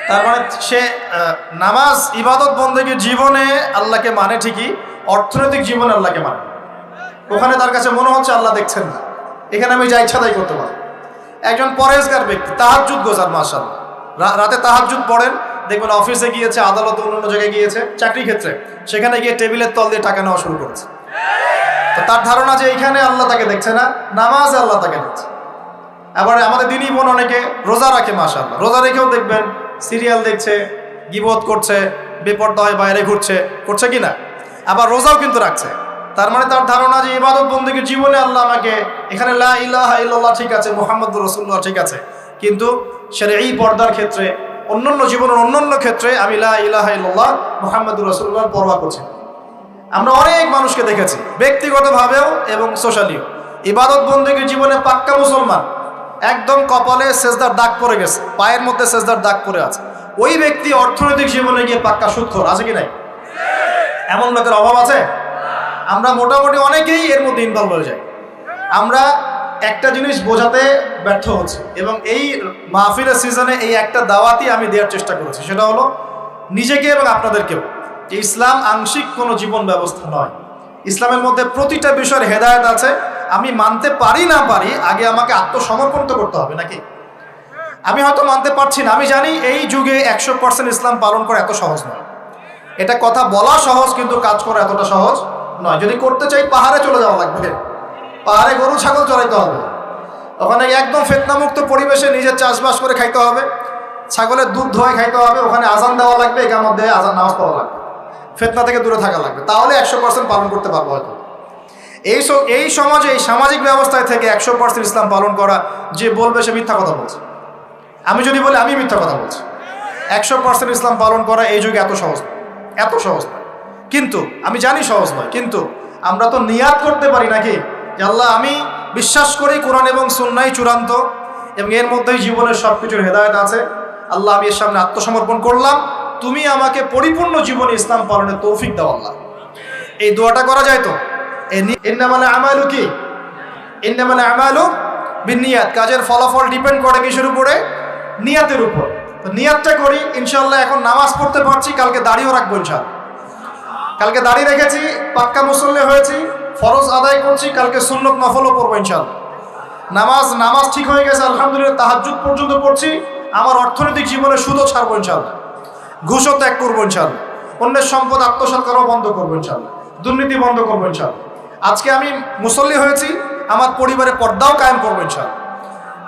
তার মানে সে নামাজ ইবাদত বন্দেগীর জীবনে আল্লাহকে মানে ঠিকই, অর্থনৈতিক জীবনে আল্লাহকে মানে। ওখানে তার কাছে মনে হচ্ছে আল্লাহ দেখছেন না, এখানে আমি যা ইচ্ছা তাই করতে পারি। একজন পরেজগার ব্যক্তি, তাহাজ্জুদ গোজার, মাশাআল্লাহ, রাতে তাহাজ্জুদ পড়েন, দেখবেন অফিসে গিয়েছে, আদালতে, অন্য জায়গায় গিয়েছে, চাকরি ক্ষেত্রে, সেখানে গিয়ে টেবিলের তল দিয়ে টাকা নেওয়া শুরু করেছে। তো তার ধারণা যে এইখানে আল্লাহ তাকে দেখছে না, নামাজে আল্লাহ তাকে দেখছে। আবার আমাদের দিনই বোন অনেকে রোজা রাখে, মাশাআল্লাহ, রোজা রেখেও দেখবেন সিরিয়াল দেখছে, গীবত করছে, বেপরদা হয়ে বাইরে ঘুরছে, করছে কি না? আবার রোজাও কিন্তু রাখছে। তার মানে তার ধারণা যে ইবাদত বন্দেগীর জীবনে আল্লাহ আমাকে, এখানে লা ইলাহা ইল্লাল্লাহ ঠিক আছে, মুহাম্মদুর রাসূলুল্লাহ ঠিক আছে, কিন্তু শরঈ পর্দার ক্ষেত্রে, অন্যান্য জীবনের অন্যান্য ক্ষেত্রে আমি লা ইলাহা ইল্লাল্লাহ মুহাম্মদুর রাসূলুল্লাহর পরোয়া করছি। আমরা অনেক মানুষকে দেখেছি ব্যক্তিগতভাবেও এবং সোশ্যালিও, ইবাদত বন্দেগীর জীবনে পাক্কা মুসলমান, একদম কপালে সেজদার দাগ পড়ে গেছে, পায়ের মধ্যে সেজদার দাগ পড়ে আছে। ওই ব্যক্তি অর্থনৈতিক জীবনে গিয়ে পাক্কা সুদখোর, আছে কি নাই? এমন লোকের অভাব আছে? আমরা মোটামুটি অনেকেই এর মধ্যে ইনভলভ হয়ে যাই। আমরা একটা জিনিস বোঝাতে ব্যর্থ হচ্ছি, এবং এই মাহফিলের সিজনে এই একটা দাওয়াতই আমি দেওয়ার চেষ্টা করেছি, সেটা হলো নিজেকে এবং আপনাদেরকেও, যে ইসলাম আংশিক কোনো জীবন ব্যবস্থা নয়। ইসলামের মধ্যে প্রতিটা বিষয়ের হেদায়েত আছে। আমি মানতে পারি না পারি, আগে আমাকে আত্মসমর্পণ তো করতে হবে নাকি? আমি হয়তো মানতে পারছি না, আমি জানি এই যুগে 100% ইসলাম পালন করা এত সহজ নয়। এটা কথা বলা সহজ, কিন্তু কাজ করা এতটা সহজ নয়। যদি করতে চাই পাহাড়ে চলে যাওয়া লাগবে, পাহাড়ে গরু ছাগল চড়াইতে হবে, ওখানে একদম ফিতনামুক্ত পরিবেশে নিজের চাষবাস করে খাইতে হবে, ছাগলের দুধ ধোয়া খাইতে হবে, ওখানে আজান দেওয়া লাগবে, একার মধ্যে আজান নামাজ পড়া লাগবে, ফিতনা থেকে দূরে থাকা লাগবে, তাহলে 100% পালন করতে পারবো হয়তো। এই সমাজে, এই সামাজিক ব্যবস্থায় থেকে 100% ইসলাম পালন করা, যে বলবে সে মিথ্যা কথা বলছে। আমি যদি বলি আমি মিথ্যা কথা বলছি। 100% ইসলাম পালন করা এই যুগে এত সহজ নয়, এত সহজ নয়। কিন্তু আমি জানি সহজ নয়, কিন্তু আমরা তো নিয়াত করতে পারি নাকি, যে আল্লাহ আমি বিশ্বাস করি কোরআন এবং সুন্নাহই চূড়ান্ত, এবং এর মধ্যেই জীবনের সব কিছুর হেদায়েত আছে। আল্লাহ আমি এর সামনে আত্মসমর্পণ করলাম, তুমি আমাকে পরিপূর্ণ জীবনে ইসলাম পালনের তৌফিক দাও আল্লাহ। এই দোয়াটা করা যায় তো? ইন্নামাল আমালু কি? ইন্নামাল আমালু বিন্নিয়াত। কাজের ফলাফল ডিপেন্ড করে কিসের উপরে? নিয়াতের উপর। তো নিয়াতটা করি ইনশাআল্লাহ। এখন নামাজ পড়তে পারছি, কালকে দাড়িও রাখবো ইনশাআল্লাহ। কালকে দাড়ি রেখেছি, পাক্কা মুসল্লি হয়েছি, ফরজ আদায় করছি, কালকে সুন্নত নফলও পড়বো ইনশাআল্লাহ। নামাজ ঠিক হয়ে গেছে আলহামদুলিল্লাহ, তাহাজ্জুদ পর্যন্ত পড়ছি। আমার অর্থনৈতিক জীবনে সুদও ছাড়বো ইনশাআল্লাহ, ঘুষও ত্যাগ করবো ইনশাআল্লাহ, অন্যের সম্পদ আত্মসাৎ করাও বন্ধ করবো ইনশাআল্লাহ, দুর্নীতি বন্ধ করবো ইনশাআল্লাহ। আজকে আমি মুসল্লি হয়েছি, আমার পরিবারে পর্দাও কায়েম করবো ইনশাআল্লাহ।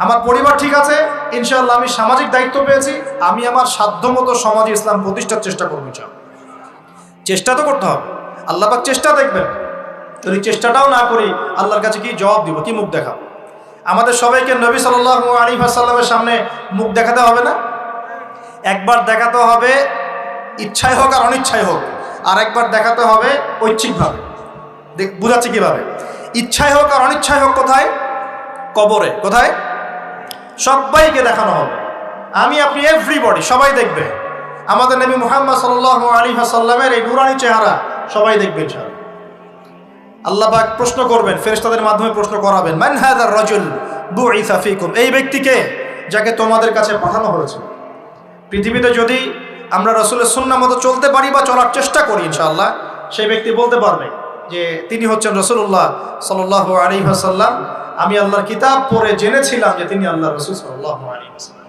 আমার পরিবার ঠিক আছে ইনশাআল্লাহ, আমি সামাজিক দায়িত্ব পেয়েছি, আমি আমার সাধ্যমতো সমাজে ইসলাম প্রতিষ্ঠার চেষ্টা করবো ইনশাআল্লাহ। চেষ্টা তো করতে হবে, আল্লাহ পাক চেষ্টা দেখবেন। যদি চেষ্টাটাও না করি আল্লাহর কাছে কি জবাব দিব, কি মুখ দেখাবো? আমাদের সবাইকে নবী সাল্লাল্লাহু আলাইহি ওয়াসাল্লামের সামনে মুখ দেখাতে হবে না? একবার দেখাতে হবে ইচ্ছায় হোক আর অনিচ্ছায় হোক, আর একবার দেখাতে হবে ঐচ্ছিকভাবে। বুঝাচ্ছি কিভাবে? ইচ্ছায় হোক আর অনিচ্ছায় হোক কোথায়? কবরে। কোথায়? সবাইকে দেখানো হবে। আমি আপনি এভরিবডি, সবাই দেখবে আমাদের নবী মুহাম্মদ সাল্লাল্লাহু আলাইহি ওয়াসাল্লামের এই নুরানি চেহারা সবাই দেখবে ইনশাআল্লাহ। আল্লাহ পাক প্রশ্ন করবেন, ফেরেশতাদের মাধ্যমে প্রশ্ন করাবেন, মান হাযার রাজুল বুইসা ফীকুম, এই ব্যক্তিকে যাকে তোমাদের কাছে পাঠানো হয়েছে। পৃথিবীতে যদি আমরা রাসূলের সুন্নাহ মতো চলতে পারি বা চলার চেষ্টা করি, ইনশাআল্লাহ সেই ব্যক্তি বলতে পারবে যে তিনি হচ্ছেন রাসূলুল্লাহ সাল্লাল্লাহু আলাইহি ওয়াসাল্লাম। আমি আল্লাহর কিতাব পড়ে জেনেছিলাম যে তিনি আল্লাহর রাসূল সাল্লাল্লাহু আলাইহি ওয়াসাল্লাম।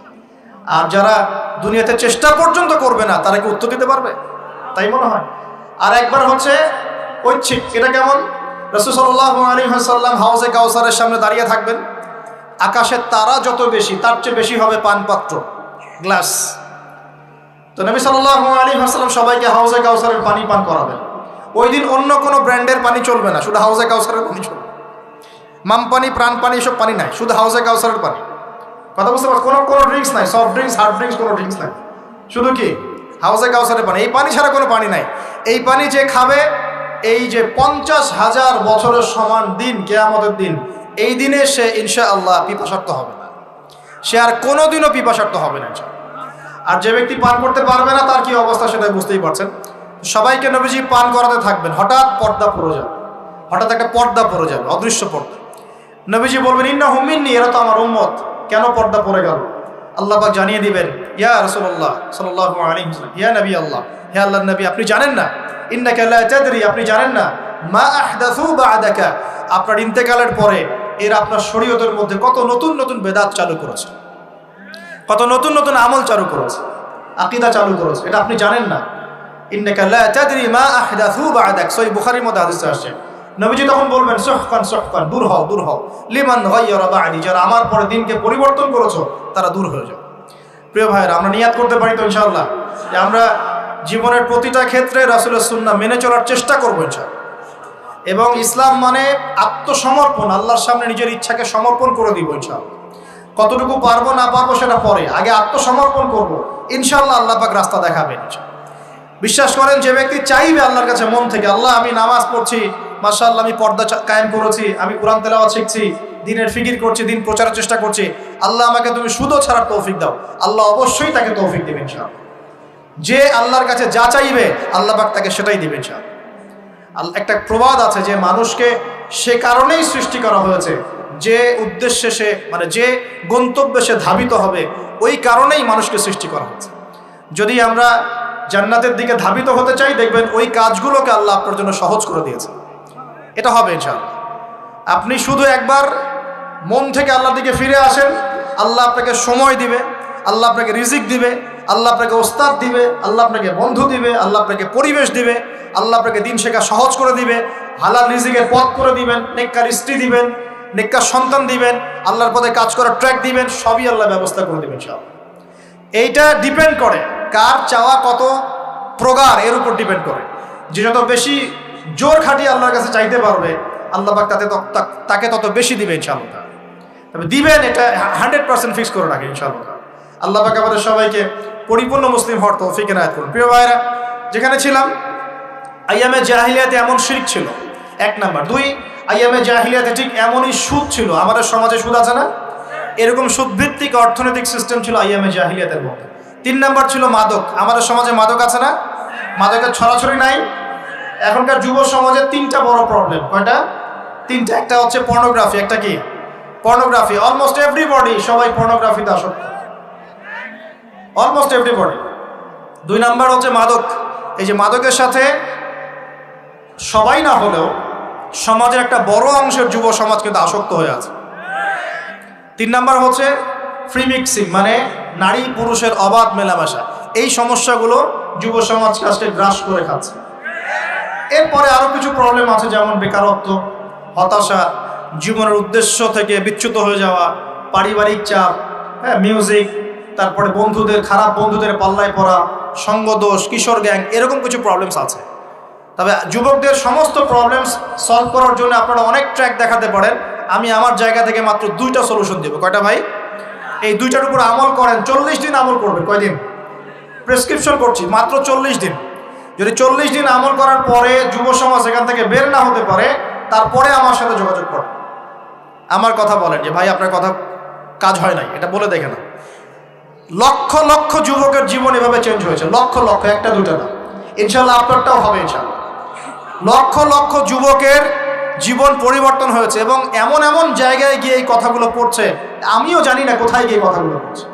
আর যারা দুনিয়াতে চেষ্টা পর্যন্ত করবে না তারা কি উত্তর দিতে পারবে? তাই মনে হয়। আর একবার হচ্ছে ঐচ্ছিক। এটা কেমন? রাসূল সাল্লাল্লাহু আলাইহি ওয়াসাল্লাম হাউজে কাউসারের সামনে দাঁড়িয়ে থাকবেন। আকাশের তারা যত বেশি তার চেয়ে বেশি হবে পানপাত্র, গ্লাস। তো নবী সাল্লাল্লাহু আলাইহি ওয়াসাল্লাম সবাইকে হাউজে কাউসারের পানি পান করাবেন। ওই দিন অন্য কোনো ব্র্যান্ডের পানি চলবে না, শুধু হাউজে কাউসারের পানি চলবে। মাম পানি, প্রাণ পানি এসব পানি নাই, শুধু হাউজে কাউসারের পানি। কথা বুঝতে পারছো? কোনো ড্রিঙ্কস নাই, সফট ড্রিঙ্কস, হার্ড ড্রিঙ্কস কোনো ড্রিঙ্কস নাই, শুধু কি হাউজে কাউসারের পানি। এই পানি ছাড়া কোনো পানি নাই। এই পানি যে খাবে, এই যে 50,000 বছরের সমান দিন, কিয়ামতের দিন, এই দিনে সে ইনশাআল্লাহ পিপাসার্ত হবে না। সে আর কোনোদিনও পিপাসার্ত হবে না। আর যে ব্যক্তি পান করতে পারবে না তার কি অবস্থা সেটা বুঝতেই পারছেন। সবাইকে নবীজি পান করাতে থাকবেন। হঠাৎ পর্দা পড়ে যাবে, হঠাৎ একটা পর্দা পড়ে যাবে, অদৃশ্য পর্দা। নবীজি বলবেন, ইন্নাহুম মিন্নি, এরা তো আমার উম্মত। কেন পর্দা পড়ে গেল? আল্লাহ পাক জানিয়ে দিবেন, ইয়া রাসূলুল্লাহ সাল্লাল্লাহু আলাইহি ওয়াসাল্লাম, ইয়া নবী আল্লাহ, হে আল্লাহর নবী, আপনি জানেন না, ইন্নাকা লা তাদরি, আপনি জানেন না, মা আহদাসু বা'দাকা, আপনার ইন্তেকালের পরে এরা আপনার শরীয়তের মধ্যে কত নতুন নতুন বেদাত চালু করেছে, কত নতুন নতুন আমল চালু করেছে, আকীদা চালু করেছে, এটা আপনি জানেন না। ইন্নাকা লা তাদরি মা আহদাসু বা'দাক, সহিহ বুখারীর মধ্যে হাদিস আসছে। নবীজি তখন বলবেন, সুহকান সুহকান, দূর হও দূর হও, লিমান গায়্যারা বা'দি, যারা আমার পরে দিনকে পরিবর্তন করেছো তারা দূর হয়ে যাও। প্রিয় ভাইরা, আমরা নিয়াত করতে পারি তো ইনশাআল্লাহ যে আমরা জীবনের প্রতিটা ক্ষেত্রে রাসূলের সুন্নাহ মেনে চলার চেষ্টা করবো ইনশাআল্লাহ। এবং ইসলাম মানে আত্মসমর্পণ, আল্লাহর সামনে নিজের ইচ্ছাকে সমর্পণ করে দিব ইনশাআল্লাহ। কতটুকু পারবো না পারবো সেটা পরে, আগে আত্মসমর্পণ করব, ইনশাআল্লাহ আল্লাহ পাক রাস্তা দেখাবেন। বিশ্বাস করেন, যে ব্যক্তি চাইবে আল্লাহর কাছে মন থেকে, আল্লাহ আমি নামাজ পড়ছি, মাশাআল্লাহ আমি পর্দা কায়েম করেছি, আমি কোরআন তেলাওয়াত শিখছি, দিনের ফিকির করছি, দিন প্রচারের চেষ্টা করছি, আল্লাহ আমাকে তুমি সুদও ছাড়ার তৌফিক দাও, আল্লাহ অবশ্যই তাকে তৌফিক দেবেন ইনশাআল্লাহ। যে আল্লাহর কাছে যা চাইবে আল্লাহ পাক তাকে সেটাই দিবেন ইনশাআল্লাহ। একটা প্রবাদ আছে যে মানুষকে সে কারণেই সৃষ্টি করা হয়েছে, যে উদ্দেশ্যে সে, মানে যে গন্তব্যে সে ধাবিত হবে, ওই কারণেই মানুষকে সৃষ্টি করা হয়েছে। যদি আমরা জান্নাতের দিকে ধাবিত হতে চাই, দেখবেন ওই কাজগুলোকে আল্লাহ আপনার জন্য সহজ করে দিয়েছে। এটা হবে ইনশাআল্লাহ। আপনি শুধু একবার মন থেকে আল্লাহর দিকে ফিরে আসেন, আল্লাহ আপনাকে সময় দিবে, আল্লাহ আপনাকে রিজিক দিবে, আল্লাহ আপনাকে ওস্তাদ দিবে, আল্লাহ আপনাকে বন্ধু দিবে, আল্লাহ আপনাকে পরিবেশ দিবে, আল্লাহ আপনাকে দিন শেখা সহজ করে দিবে, হালাল রিজিকের পথ করে দিবেন, নেককার স্ত্রী দিবেন, নেককার সন্তান দিবেন, আল্লাহর পথে কাজ করার ট্র্যাক দিবেন, সবই আল্লাহ ব্যবস্থা করে দিবেন ইনশাআল্লাহ। এইটা ডিপেন্ড করে কার চাওয়া কত প্রগাঢ়, এর উপর ডিপেন্ড করে। যে যত বেশি জোর খাটিয়ে আল্লাহর কাছে চাইতে পারবে, আল্লাহ পাক তাকে তত বেশি দিবে ইনশাআল্লাহ। তবে দিবেন এটা 100% ফিক্স করে রাখে ইনশাআল্লাহ। আল্লাহ পাক আমাদের সবাইকে পরিপূর্ণ মুসলিম হওয়ার তৌফিক এনায়েত করুন। প্রিয় ভাইরা, যেখানে ছিলাম, আইয়ামে জাহিলিয়াতে এমন শিরক ছিল, 1 নাম্বার। 2, আইয়ামে জাহিলিয়াতে ঠিক এমনই সুদ ছিল। আমাদের সমাজে সুদ আছে না? এরকম সুদভিত্তিক অর্থনৈতিক সিস্টেম ছিল আইয়ামে জাহিলিয়াতের মধ্যে। 3 নাম্বার ছিল মাদক। আমাদের সমাজে মাদক আছে না? মাদকের ছড়াছড়ি নাই। এখনকার যুব সমাজের 3টা বড় প্রবলেম। কয়টা? 3টা। একটা হচ্ছে পর্নোগ্রাফি। একটা কি? পর্নোগ্রাফি। অলমোস্ট এভরিবডি, সবাই পর্নোগ্রাফিতে আসক্ত, অলমোস্ট এভরিবডি। 2 নাম্বার হচ্ছে মাদক। এই যে মাদকের সাথে সবাই না হলেও সমাজের একটা বড় অংশের যুব সমাজ কিন্তু আসক্ত হয়ে আছে। 3 নাম্বার হচ্ছে ফ্রি মিক্সিং, মানে নারী পুরুষের অবাধ মেলামেশা। এই সমস্যাগুলো যুব সমাজকে আজকে গ্রাস করে খাচ্ছে। এরপরে আরো কিছু প্রবলেম আছে, যেমন বেকারত্ব, হতাশা, জীবনের উদ্দেশ্য থেকে বিচ্যুত হয়ে যাওয়া, পারিবারিক চাপ, মিউজিক, তারপরে বন্ধুদের, খারাপ বন্ধুদের পাল্লায় পড়া, সঙ্গদোষ, কিশোর গ্যাং, এরকম কিছু প্রবলেমস আছে। তবে যুবকদের সমস্ত প্রবলেমস সলভ করার জন্য আপনারা অনেক ট্র্যাক দেখাতে পারেন। আমি আমার জায়গা থেকে মাত্র 2টা সলিউশন দেবো। কয়টা ভাই? এই 2টার উপর আমল করেন, 40 দিন আমল করবেন। কয়দিন? প্রেসক্রিপশন করছি মাত্র 40 দিন। যদি 40 দিন আমল করার পরে যুব সমাজ এখান থেকে বের না হতে পারে, তারপরে আমার সাথে যোগাযোগ করো, আমার কথা বলেন যে ভাই আপনার কথা কাজ হয় নাই, এটা বলে দেখে না। লক্ষ লক্ষ যুবকের জীবন এভাবে চেঞ্জ হয়েছে, লক্ষ লক্ষ, একটা দুটা না। ইনশাল্লাহ আপনারটাও হবে ইনশাল্লাহ। লক্ষ লক্ষ যুবকের জীবন পরিবর্তন হয়েছে এবং এমন এমন জায়গায় গিয়ে এই কথাগুলো পড়ছে, আমিও জানি না কোথায় গিয়ে কথাগুলো পড়ছে।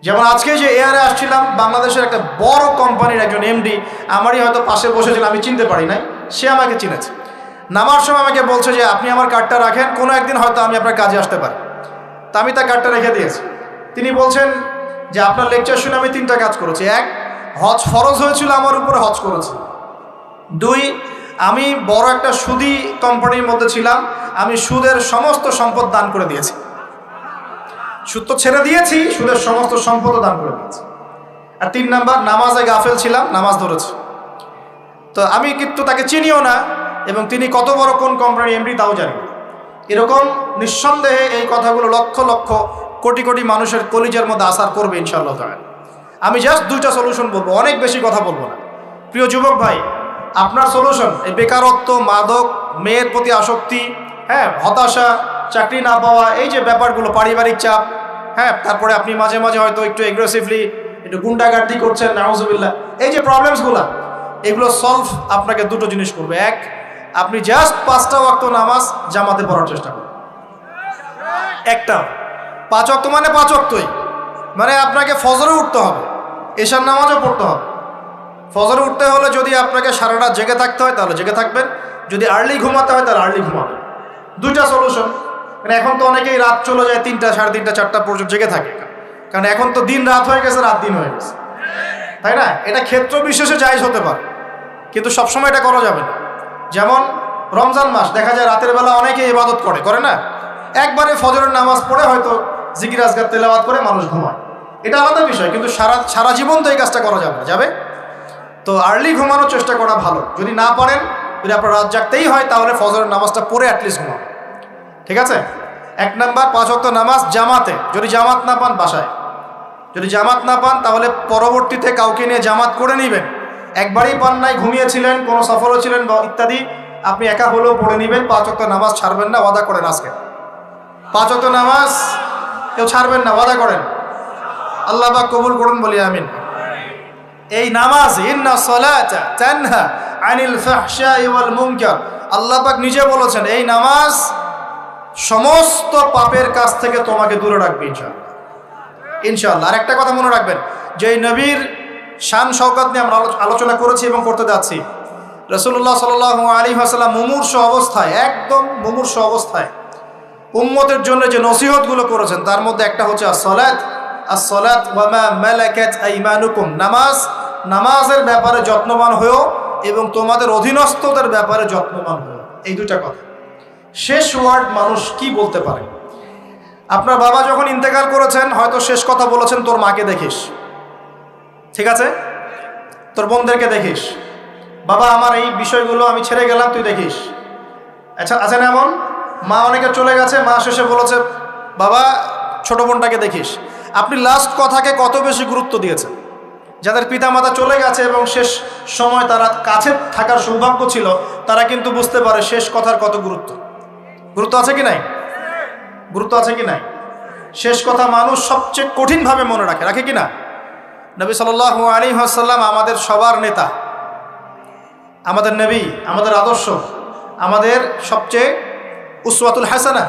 যেমন আজকে যে এয়ারে আসছিলাম, বাংলাদেশের একটা বড় কোম্পানির একজন এমডি আমারই হয়তো পাশে বসেছিল, আমি চিনতে পারি নাই, সে আমাকে চিনেছে। নামার সময় আমাকে বলছে যে আপনি আমার কার্ডটা রাখেন, কোনো একদিন হয়তো আমি আপনার কাজে আসতে পারি। তা আমি তার কার্ডটা রেখে দিয়েছি। তিনি বলছেন যে আপনার লেকচার শুনে আমি 3টা কাজ করেছি। 1, হজ ফরজ হয়েছিল আমার উপরে, হজ করেছি। 2, আমি বড় একটা সুদী কোম্পানির মধ্যে ছিলাম, আমি সুদের সমস্ত সম্পদ দান করে দিয়েছি। সুদ তো ছেড়ে দিয়েছি, সুদের সমস্ত সম্পদও দান করে দিয়েছি। আর 3 নাম্বার, নামাজে গাফেল ছিলাম, নামাজ ধরেছি। তো আমি কিন্তু তাকে চিনিও না এবং তিনি কত বড় কোন কোম্পানির এমডি তাও জানি। এরকম নিঃসন্দেহে এই কথাগুলো লক্ষ লক্ষ কোটি কোটি মানুষের কলিজার মধ্যে আসার করবে ইনশাআল্লাহ তাআলা। আমি জাস্ট 2টা সলিউশন বলবো, অনেক বেশি কথা বলবো না। প্রিয় যুবক ভাই, আপনার সলিউশন এই বেকারত্ব, মাদক, মেয়ের প্রতি আসক্তি, হ্যাঁ, হতাশা, চাকরি না পাওয়া, এই যে ব্যাপারগুলো, পারিবারিক চাপ, হ্যাঁ, তারপরে আপনি মাঝে মাঝে হয়তো একটু এগ্রেসিভলি একটু গুন্ডাগার্দি করছেন, নাউজুবিল্লাহ, এই যে প্রবলেমসগুলো, এগুলো সলভ আপনাকে 2টো জিনিস করবে। 1, আপনি জাস্ট 5টা ওয়াক্ত নামাজ জামাতে পড়ার চেষ্টা করুন। একটা 5 ওয়াক্ত মানে 5 ওয়াক্তই, মানে আপনাকে ফজরে উঠতে হবে, এশার নামাজও পড়তে হবে। ফজরে উঠতে হলে যদি আপনাকে সারা রাত জেগে থাকতে হয় তাহলে জেগে থাকবেন, যদি আর্লি ঘুমাতে হয় তাহলে আর্লি ঘুমাবেন। 2টা সলিউশন। মানে এখন তো অনেকেই রাত চলে যায় 3টা, 3:30, 4টা পর্যন্ত জেগে থাকে, কারণ এখন তো দিন রাত হয়ে গেছে, রাত দিন হয়ে গেছে, তাই না? এটা ক্ষেত্র বিশেষে জায়েজ হতে পারে, কিন্তু সবসময় এটা করা যাবে না। যেমন রমজান মাস, দেখা যায় রাতের বেলা অনেকে ইবাদত করে না, একবারে ফজরের নামাজ পড়ে হয়তো জিকির আজকার তেলাওয়াত করে মানুষ ঘুমায়, এটা আলাদা বিষয়, কিন্তু সারা জীবন তো এই কাজটা করা যাবে না, যাবে তো আর্লি ঘুমানোর চেষ্টা করা ভালো। যদি না পারেন, যদি আপনার রাত জাগতেই হয়, তাহলে ফজরের নামাজটা পড়ে অ্যাটলিস্ট ঘুমাবেন, ঠিক আছে? 1 নাম্বার, 5 ওয়াক্ত নামাজ জামাতে, যদি জামাত না পান বাসায়, যদি জামাত না পান তাহলে পরবর্তীতে কাউকে নিয়ে জামাত করে নেবেন। একবারই পান নাই, ঘুমিয়েছিলেন, কোনো সফরও ছিলেন বা ইত্যাদি, আপনি একা হলেও পড়ে নেবেন। 5 ওয়াক্ত নামাজ ছাড়বেন না, ওয়াদা করেন আজকে 5 ওয়াক্ত নামাজ কেউ ছাড়বেন না, ওয়াদা করেন। আল্লাহ পাক কবুল করুন, বলি আমিন। এই নামাজ, ইন্না সালাতা তানহা আনিল ফাহশাই ওয়াল মুনকার, আল্লাহ পাক নিজে বলেছেন এই নামাজ সমস্ত পাপের কাছ থেকে তোমাকে দূরে রাখবে ইনশাআল্লাহ, ইনশাআল্লাহ। আর একটা কথা মনে রাখবেন, যে এই নবীর শান শওকত নিয়ে আমরা আলোচনা করেছি এবং করতে যাচ্ছি। রাসূলুল্লাহ সাল্লাল্লাহু আলাইহি ওয়াসাল্লাম মুমূর্ষ অবস্থায়, একদম মুমূর্ষ অবস্থায় উম্মতের জন্য যে নসিহতগুলো করেছেন, তার মধ্যে একটা হচ্ছে আসসালাত ওয়া মা মালাকাত আইমানুকুম, নামাজের ব্যাপারে যত্নবান হয়েও এবং তোমাদের অধীনস্থদের ব্যাপারে যত্নবান হয়েও। এই 2টা কথা। শেষ ওয়ার্ড মানুষ কি বলতে পারে? আপনার বাবা যখন ইন্তেকাল করেছেন, হয়তো শেষ কথা বলেছেন তোর মাকে দেখিস, ঠিক আছে, তোর বোনদেরকে দেখিস, বাবা আমার এই বিষয়গুলো আমি ছেড়ে গেলাম, তুই দেখিস। আচ্ছা, আছে না এমন মা? অনেকে চলে গেছে, মা শেষে বলেছে বাবা ছোট বোনটাকে দেখিস। আপনি লাস্ট কথাকে কত বেশি গুরুত্ব দিয়েছেন? যাদের পিতামাতা চলে গেছে এবং শেষ সময় তারা কাছে থাকার সৌভাগ্য ছিল, তারা কিন্তু বুঝতে পারে শেষ কথার কত গুরুত্ব আছে কি নাই, গুরুত্ব আছে কি নাই। শেষ কথা মানুষ সবচেয়ে কঠিনভাবে মনে রাখে কি না? নবী সাল্লাল্লাহু আলাইহি ওয়াসাল্লাম আমাদের সবার নেতা, আমাদের নবী, আমাদের আদর্শ, আমাদের সবচেয়ে উসওয়াতুল হাসানা,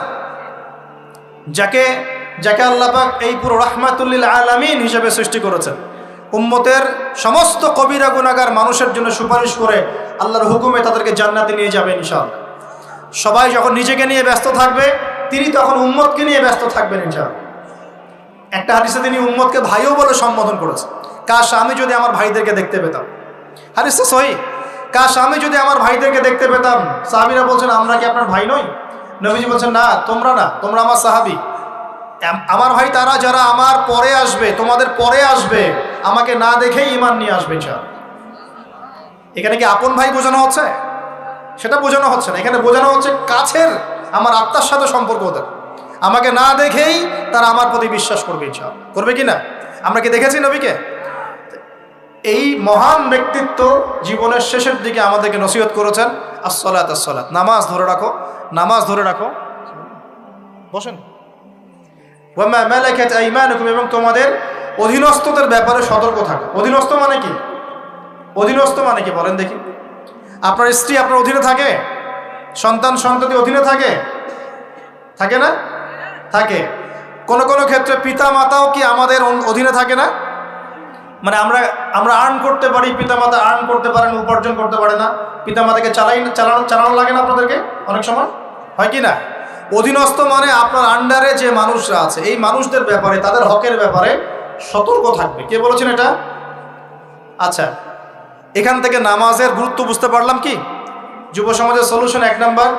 যাকে আল্লাহ পাক এই পুরো রাহমাতুল লিল আলামিন হিসেবে সৃষ্টি করেছেন। উম্মতের সমস্ত কবিরা গুনাহগার মানুষের জন্য সুপারিশ করে আল্লাহর হুকুমে তাদেরকে জান্নাতে নিয়ে যাবে ইনশাআল্লাহ। সবাই যখন নিজেকে নিয়ে ব্যস্ত থাকবে, তিনি তখন উম্মতকে নিয়ে ব্যস্ত থাকবেন ইনশাআল্লাহ। একটা হাদিসে তিনি উম্মতকে ভাইও বলে সম্বোধন করেছেন। কাশ আমি যদি আমার ভাইদেরকে দেখতে পেতাম, হাদিসটা সহিহ, কাশ আমি যদি আমার ভাইদেরকে দেখতে পেতাম। সাহাবীরা বলছেন আমরা কি আপনার ভাই নই? নবীজি বলছেন না, তোমরা আমার সাহাবী। আমার ভাই তারা যারা আমার পরে আসবে, তোমাদের পরে আসবে, আমাকে না দেখেই ঈমান নিয়ে আসবে ইনশাআল্লাহ। এখানে কি আপন ভাই বোঝানো হচ্ছে? সেটা বোঝানো হচ্ছে না। এখানে বোঝানো হচ্ছে কাছের, আমার আত্মার সাথে সম্পর্ক ওদের। আমাকে না দেখেই তারা আমার প্রতি বিশ্বাস করবে ইনশাআল্লাহ, করবে কি না? আমরা কি দেখেছি নবীকে? এই মহান ব্যক্তিত্ব জীবনের শেষের দিকে আমাদেরকে নসিহত করেছেন, আসসালাত আসসালাত, নামাজ ধরে রাখো, নামাজ ধরে রাখো। বসেন। ওয়ামা মালাকাত আইমানুকুম, এবং তোমাদের অধীনস্থদের ব্যাপারে সতর্ক থাকো। অধীনস্থ মানে কি? অধীনস্থ মানে কি বলেন দেখি? আপনার স্ত্রী আপনার অধীনে থাকে? সন্তান সন্ততি অধীনে থাকে? থাকে না? থাকে। কোন কোন ক্ষেত্রে পিতা মাতাও কি আমাদের অধীনে থাকে না? মানে আমরা আর্ন করতে পারি, পিতা মাতা আর্ন করতে পারেন, উপার্জন করতে পারে না। পিতা মাতাকে চালানো লাগে না আপনাদেরকে অনেক সময়, হয় কি না? অধীনস্থ মানে আপনার আন্ডারে যে মানুষরা আছে, এই মানুষদের ব্যাপারে, তাদের হকের ব্যাপারে সতর্ক থাকবে। কে বলেছেন এটা? আচ্ছা, এখান থেকে নামাজের গুরুত্ব বুঝতে পারলাম কি? যুব সমাজের সলিউশন 1 নাম্বার,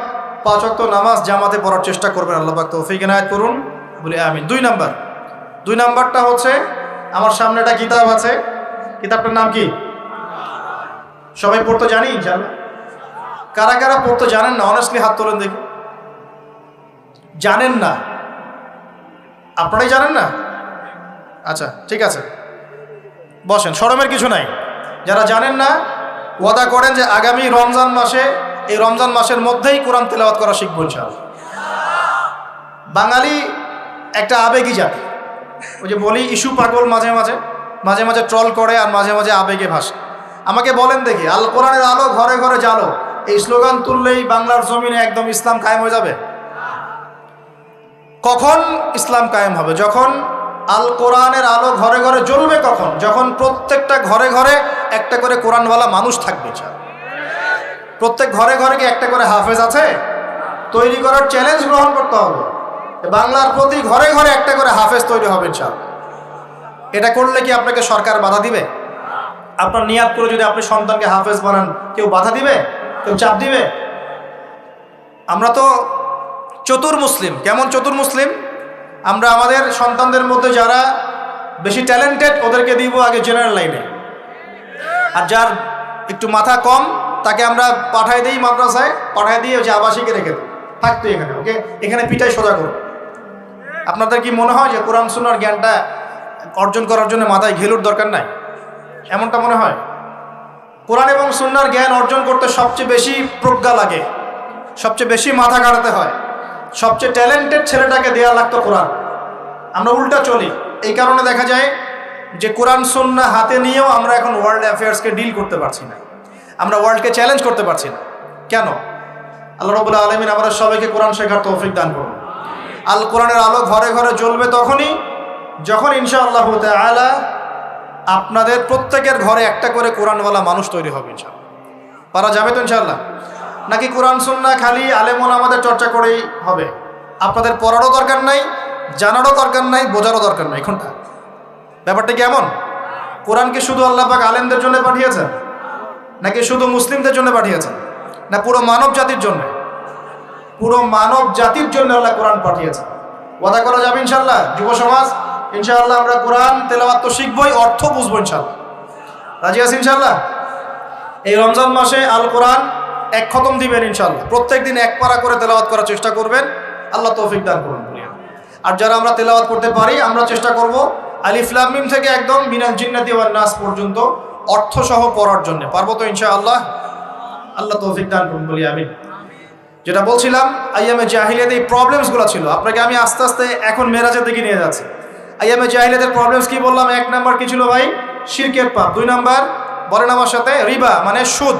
5 ওয়াক্ত নামাজ জামাতে পড়ার চেষ্টা করবেন। আল্লাহ পাক তৌফিক এনায়েত করুন, বলি আমিন। 2 নাম্বারটা হচ্ছে, আমার সামনে একটা কিতাব আছে, কিতাবটার নাম কি? সবাই পড়তে জানি ইনশাআল্লাহ? কারা কারা পড়তে জানেন না অনেস্টলি হাত তোলেন দেখি। জানেন না? আপনারাই জানেন না? আচ্ছা ঠিক আছে, বসেন, শরমের কিছু নাই। যারা জানেন না ওয়াদা করেন যে আগামী রমজান মাসে, এই রমজান মাসের মধ্যেই কোরআন তেলাওয়াত করা শিখব ইনশাআল্লাহ। বাঙালি একটা আবেগী জাতি, ওই যে বলি ইস্যু পাগল, মাঝে মাঝে ট্রল করে আর মাঝে মাঝে আবেগে ভাসে। আমাকে বলেন দেখি, আল কোরআনের আলো ঘরে ঘরে জ্বালো, এই স্লোগান তুললেই বাংলার জমিনে একদম ইসলাম কায়েম হয়ে যাবে? কখন ইসলাম কায়েম হবে? যখন আল কোরআনের আলো ঘরে ঘরে জ্বলবে। কখন? যখন প্রত্যেকটা ঘরে ঘরে একটা করে কোরআনওয়ালা মানুষ থাকবে। প্রত্যেক ঘরে ঘরে কি একটা করে হাফেজ আছে? তৈরি করার চ্যালেঞ্জ গ্রহণ করতে হবে। বাংলার প্রতি ঘরে ঘরে একটা করে হাফেজ তৈরি হবে ইনশাআল্লাহ। এটা করলে কি আপনাকে সরকার বাধা দিবে? আপনার নিয়াত করে যদি আপনি সন্তানকে হাফেজ বানান, কেউ বাধা দিবে? কেউ চাপ দিবে? আমরা তো চতুর মুসলিম। কেমন চতুর মুসলিম? আমরা আমাদের সন্তানদের মধ্যে যারা বেশি ট্যালেন্টেড ওদেরকে দিব আগে জেনারেল লাইনে, আর যার একটু মাথা কম তাকে আমরা পাঠাই দিই মাদ্রাসায়, পাঠাই দিয়ে যে আবাসিকে রেখে দেব, থাকতো এখানে, ওকে এখানে পিঠাই সোজা করো। আপনাদের কি মনে হয় যে কোরআন সুন্নাহর জ্ঞানটা অর্জন করার জন্য মাথায় ঘেলুর দরকার নাই? এমনটা মনে হয়? কোরআন এবং সুন্নাহর জ্ঞান অর্জন করতে সবচেয়ে বেশি প্রজ্ঞা লাগে, সবচেয়ে বেশি মাথা কাটাতে হয়, সবচেয়ে ট্যালেন্টেড ছেলেটাকে দেওয়া লাগতো কোরআন। আমরা উল্টা চলি। এই কারণে দেখা যায় যে কোরআন সুন্নাহ হাতে নিয়েও আমরা এখন ওয়ার্ল্ড অ্যাফেয়ার্সকে ডিল করতে পারছি না, আমরা ওয়ার্ল্ডকে চ্যালেঞ্জ করতে পারছি না। কেন? আল্লাহ রাব্বুল আলামিন আমাদের সবাইকে কোরআন শেখার তৌফিক দান করুন। আল কোরআনের আলো ঘরে ঘরে জ্বলবে তখনই যখন ইনশাআল্লাহ তাআলা আপনাদের প্রত্যেকের ঘরে একটা করে কোরআনওয়ালা মানুষ তৈরি হবে ইনশাআল্লাহ। পারা যাবে তো ইনশাআল্লাহ? নাকি কোরআন সুন্নাহ খালি আলেম ওলামাদের চর্চা করেই হবে? আপনাদের পড়ারও দরকার নাই, জানারও দরকার নাই, বোঝারও দরকার নাই। কোনটা? ব্যাপারটা কেমন? কোরআন কি শুধু আল্লাহ পাক আলেমদের জন্য পাঠিয়েছেন, নাকি শুধু মুসলিমদের জন্য পাঠিয়েছেন, না পুরো মানব জাতির জন্য? পুরো মানব জাতির জন্য আল্লাহ কোরআন পাঠিয়েছেন। ওয়াদা করা যাবে ইনশাআল্লাহ? যুব সমাজ ইনশাআল্লাহ আমরা কোরআন তেলাওয়াত তো শিখবই, অর্থ বুঝবো ইনশাআল্লাহ। রাজি আছি ইনশাআল্লাহ? এই রমজান মাসে আল কোরআন 1 খতম দিবেন ইনশাআল্লাহ। প্রত্যেক দিন 1 পারা করে তেলাওয়াত করার চেষ্টা করবেন, আল্লাহ তৌফিক দান করুন। আর যারা আমরা তেলাওয়াত করতে পারি, আমরা চেষ্টা করব আলিফ লাম মিম থেকে একদম মিনাল জিন্নাতি ওয়ান নাস পর্যন্ত অর্থ সহ পড়ার জন্য। পারবো তো ইনশাআল্লাহ? আল্লাহ তৌফিক দান করুন, বলি আমিন। যেটা বলছিলাম, আইয়ামে জাহিলিয়াতে এই প্রবলেমসগুলো ছিল, আপনাকে আমি আস্তে আস্তে এখন মেরাজের দিকে নিয়ে যাচ্ছি। আইয়ামে জাহিলিয়াতের প্রবলেমস কি বললাম? 1 নাম্বার কি ছিল ভাই? শিরকের পাপ। 2 নাম্বার বলেন আমার সাথে, রিবা মানে সুদ।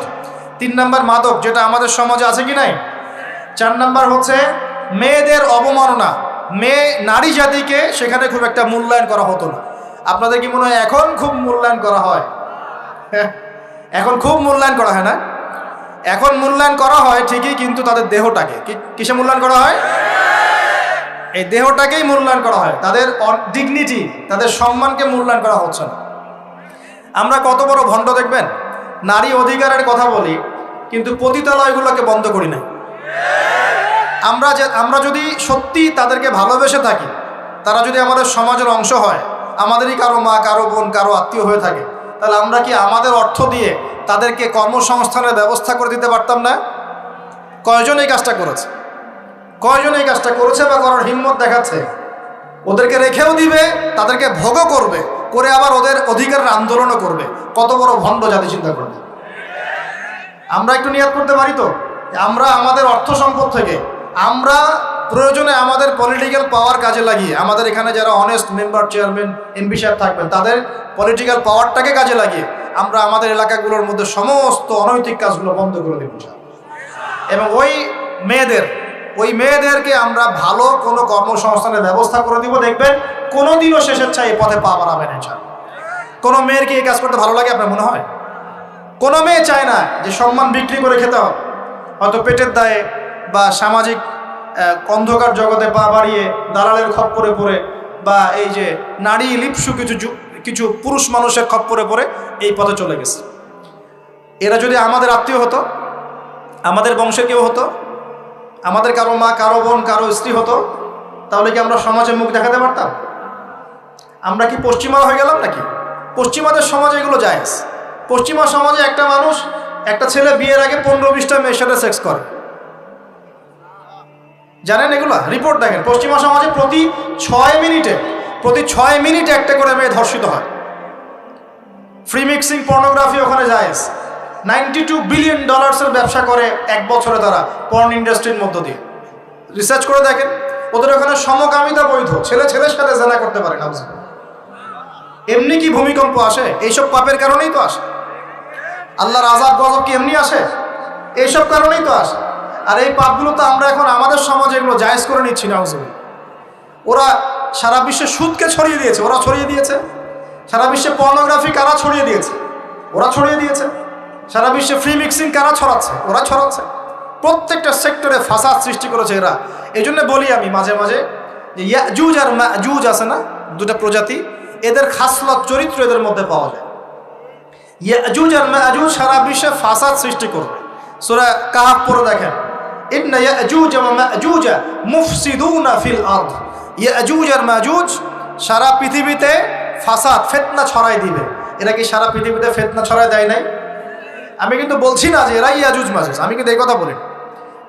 3 নাম্বার মাদক, যেটা আমাদের সমাজে আছে কি নাই? 4 নাম্বার হচ্ছে মেয়েদের অবমাননা। নারী জাতিকে সেখানে খুব একটা মূল্যায়ন করা হতো না। আপনাদের কি মনে হয় এখন খুব মূল্যায়ন করা হয়? এখন খুব মূল্যায়ন করা হয় না? এখন মূল্যায়ন করা হয় ঠিকই, কিন্তু তাদের দেহটাকে কিসে মূল্যায়ন করা হয়? এই দেহটাকেই মূল্যায়ন করা হয়, তাদের ডিগনিটি, তাদের সম্মানকে মূল্যায়ন করা হচ্ছে না। আমরা কত বড় ভণ্ড দেখবেন, নারী অধিকারের কথা বলি কিন্তু পতিতালয়গুলোকে বন্ধ করি না। আমরা যদি সত্যি তাদেরকে ভালোবেসে থাকি, তারা যদি আমাদের সমাজের অংশ হয়, আমাদেরই কারো মা, কারো বোন, কারো আত্মীয় হয়ে থাকে, তাহলে আমরা কি আমাদের অর্থ দিয়ে তাদেরকে কর্মসংস্থানের ব্যবস্থা করে দিতে পারতাম না? কয়জন এই কাজটা করেছে? কয়জন এই কাজটা করেছে বা করার হিম্মত দেখাচ্ছে? ওদেরকে রেখেও দিবে, তাদেরকে ভোগও করবে, করে আবার ওদের অধিকারের আন্দোলনও করবে। কত বড় ভণ্ড জাতি চিন্তা করবে। আমরা একটু নিয়াত করতে পারি তো, আমরা আমাদের অর্থ সম্পদ থেকে আমরা প্রয়োজনে আমাদের পলিটিক্যাল পাওয়ার কাজে লাগিয়ে, আমাদের এখানে যারা অনেস্ট মেম্বার, চেয়ারম্যান, এমপি সাহেব থাকবেন, তাদের পলিটিক্যাল পাওয়ারটাকে কাজে লাগিয়ে আমরা আমাদের এলাকাগুলোর মধ্যে সমস্ত অনৈতিক কাজগুলো বন্ধ করে দেব এবং ওই মেয়েদেরকে আমরা ভালো কোনো কর্মসংস্থানের ব্যবস্থা করে দিব। দেখবেন কোনোদিনও শেষের চাই এই পথে পা বাড়াবেন ইনশাআল্লাহ। কোনো মেয়ের কি এই কাজ করতে ভালো লাগে আপনার মনে হয়? কোনো মেয়ে চায় না যে সম্মান বিক্রি করে খেতে হবে, হয়তো পেটের দায়ে বা সামাজিক অন্ধকার জগতে পা বাড়িয়ে দালালের খপ্পরে পড়ে, বা এই যে নারী লিপ্সু কিছু পুরুষ মানুষের খপ্পরে পড়ে এই পথে চলে গেছে। এরা যদি আমাদের আত্মীয় হতো, আমাদের বংশের কেউ হতো, আমাদের কারো মা, কারো বোন, কারো স্ত্রী হতো, তাহলে কি আমরা সমাজে মুখ দেখাতে পারতাম? আমরা কি পশ্চিমা হয়ে গেলাম নাকি? পশ্চিমাদের সমাজে এগুলো জায়েজ। পশ্চিমা সমাজে একটা মানুষ, একটা ছেলে বিয়ের আগে 15-20টা মেয়ের সাথে সেক্স করে, জানেন এগুলা? রিপোর্ট দেখেন, পশ্চিমা সমাজে প্রতি 6 মিনিটে একটা করে মেয়ে ধর্ষিত হয়। ফ্রি মিক্সিং পর্নোগ্রাফি ওখানে জায়েজ। $92 বিলিয়ন ব্যবসা করে এক বছরে তারা পর্ন ইন্ডাস্ট্রির মধ্য দিয়ে। রিসার্চ করে দেখেন, ওদের ওখানে সমকামিতা বৈধ, ছেলের সাথে জেনা করতে পারে না। এমনি কি ভূমিকম্প আসে? এইসব পাপের কারণেই তো আসে। আল্লাহর আযাব গজব কি এমনি আসে? এইসব কারণেই তো আসে। আর এই পাপগুলো তো আমরা এখন আমাদের সমাজে এগুলো জায়েজ করে নিচ্ছি না। ওরা সারা বিশ্বে সুদকে ছড়িয়ে দিয়েছে, ওরা ছড়িয়ে দিয়েছে। সারা বিশ্বে পর্নোগ্রাফি কারা ছড়িয়ে দিয়েছে? ওরা ছড়িয়ে দিয়েছে। সারা বিশ্বে ফ্রি মিক্সিং কারা ছড়াচ্ছে? ওরা ছড়াচ্ছে। প্রত্যেকটা সেক্টরে ফাসাদ সৃষ্টি করেছে এরা। এই জন্য বলি আমি মাঝে মাঝে যে ইয়াজুজ আর মাজুজ আছে না, দুটা প্রজাতি, এদের খাসলত চরিত্র এদের মধ্যে পাওয়া যায়। ইয়াজুজ আর মাজুজ সারা বিশ্বে ফাসাদ সৃষ্টি করবে। সূরা কাহফ পড়ে দেখেন, ইন্না ইয়াজুজ ওয়া মাজুজ মুফসিদুনা ফিল আরদ। ইয়াজুজ আর মাজুজ সারা পৃথিবীতে ফাসাদ, ফিতনা ছড়াই দিবে। এরা কি সারা পৃথিবীতে ফিতনা ছড়াই দেয় নাই? আমি কিন্তু বলছি না যে এরা ইয়াজুজ মাজুজ, আমি কিন্তু এই কথা বলি।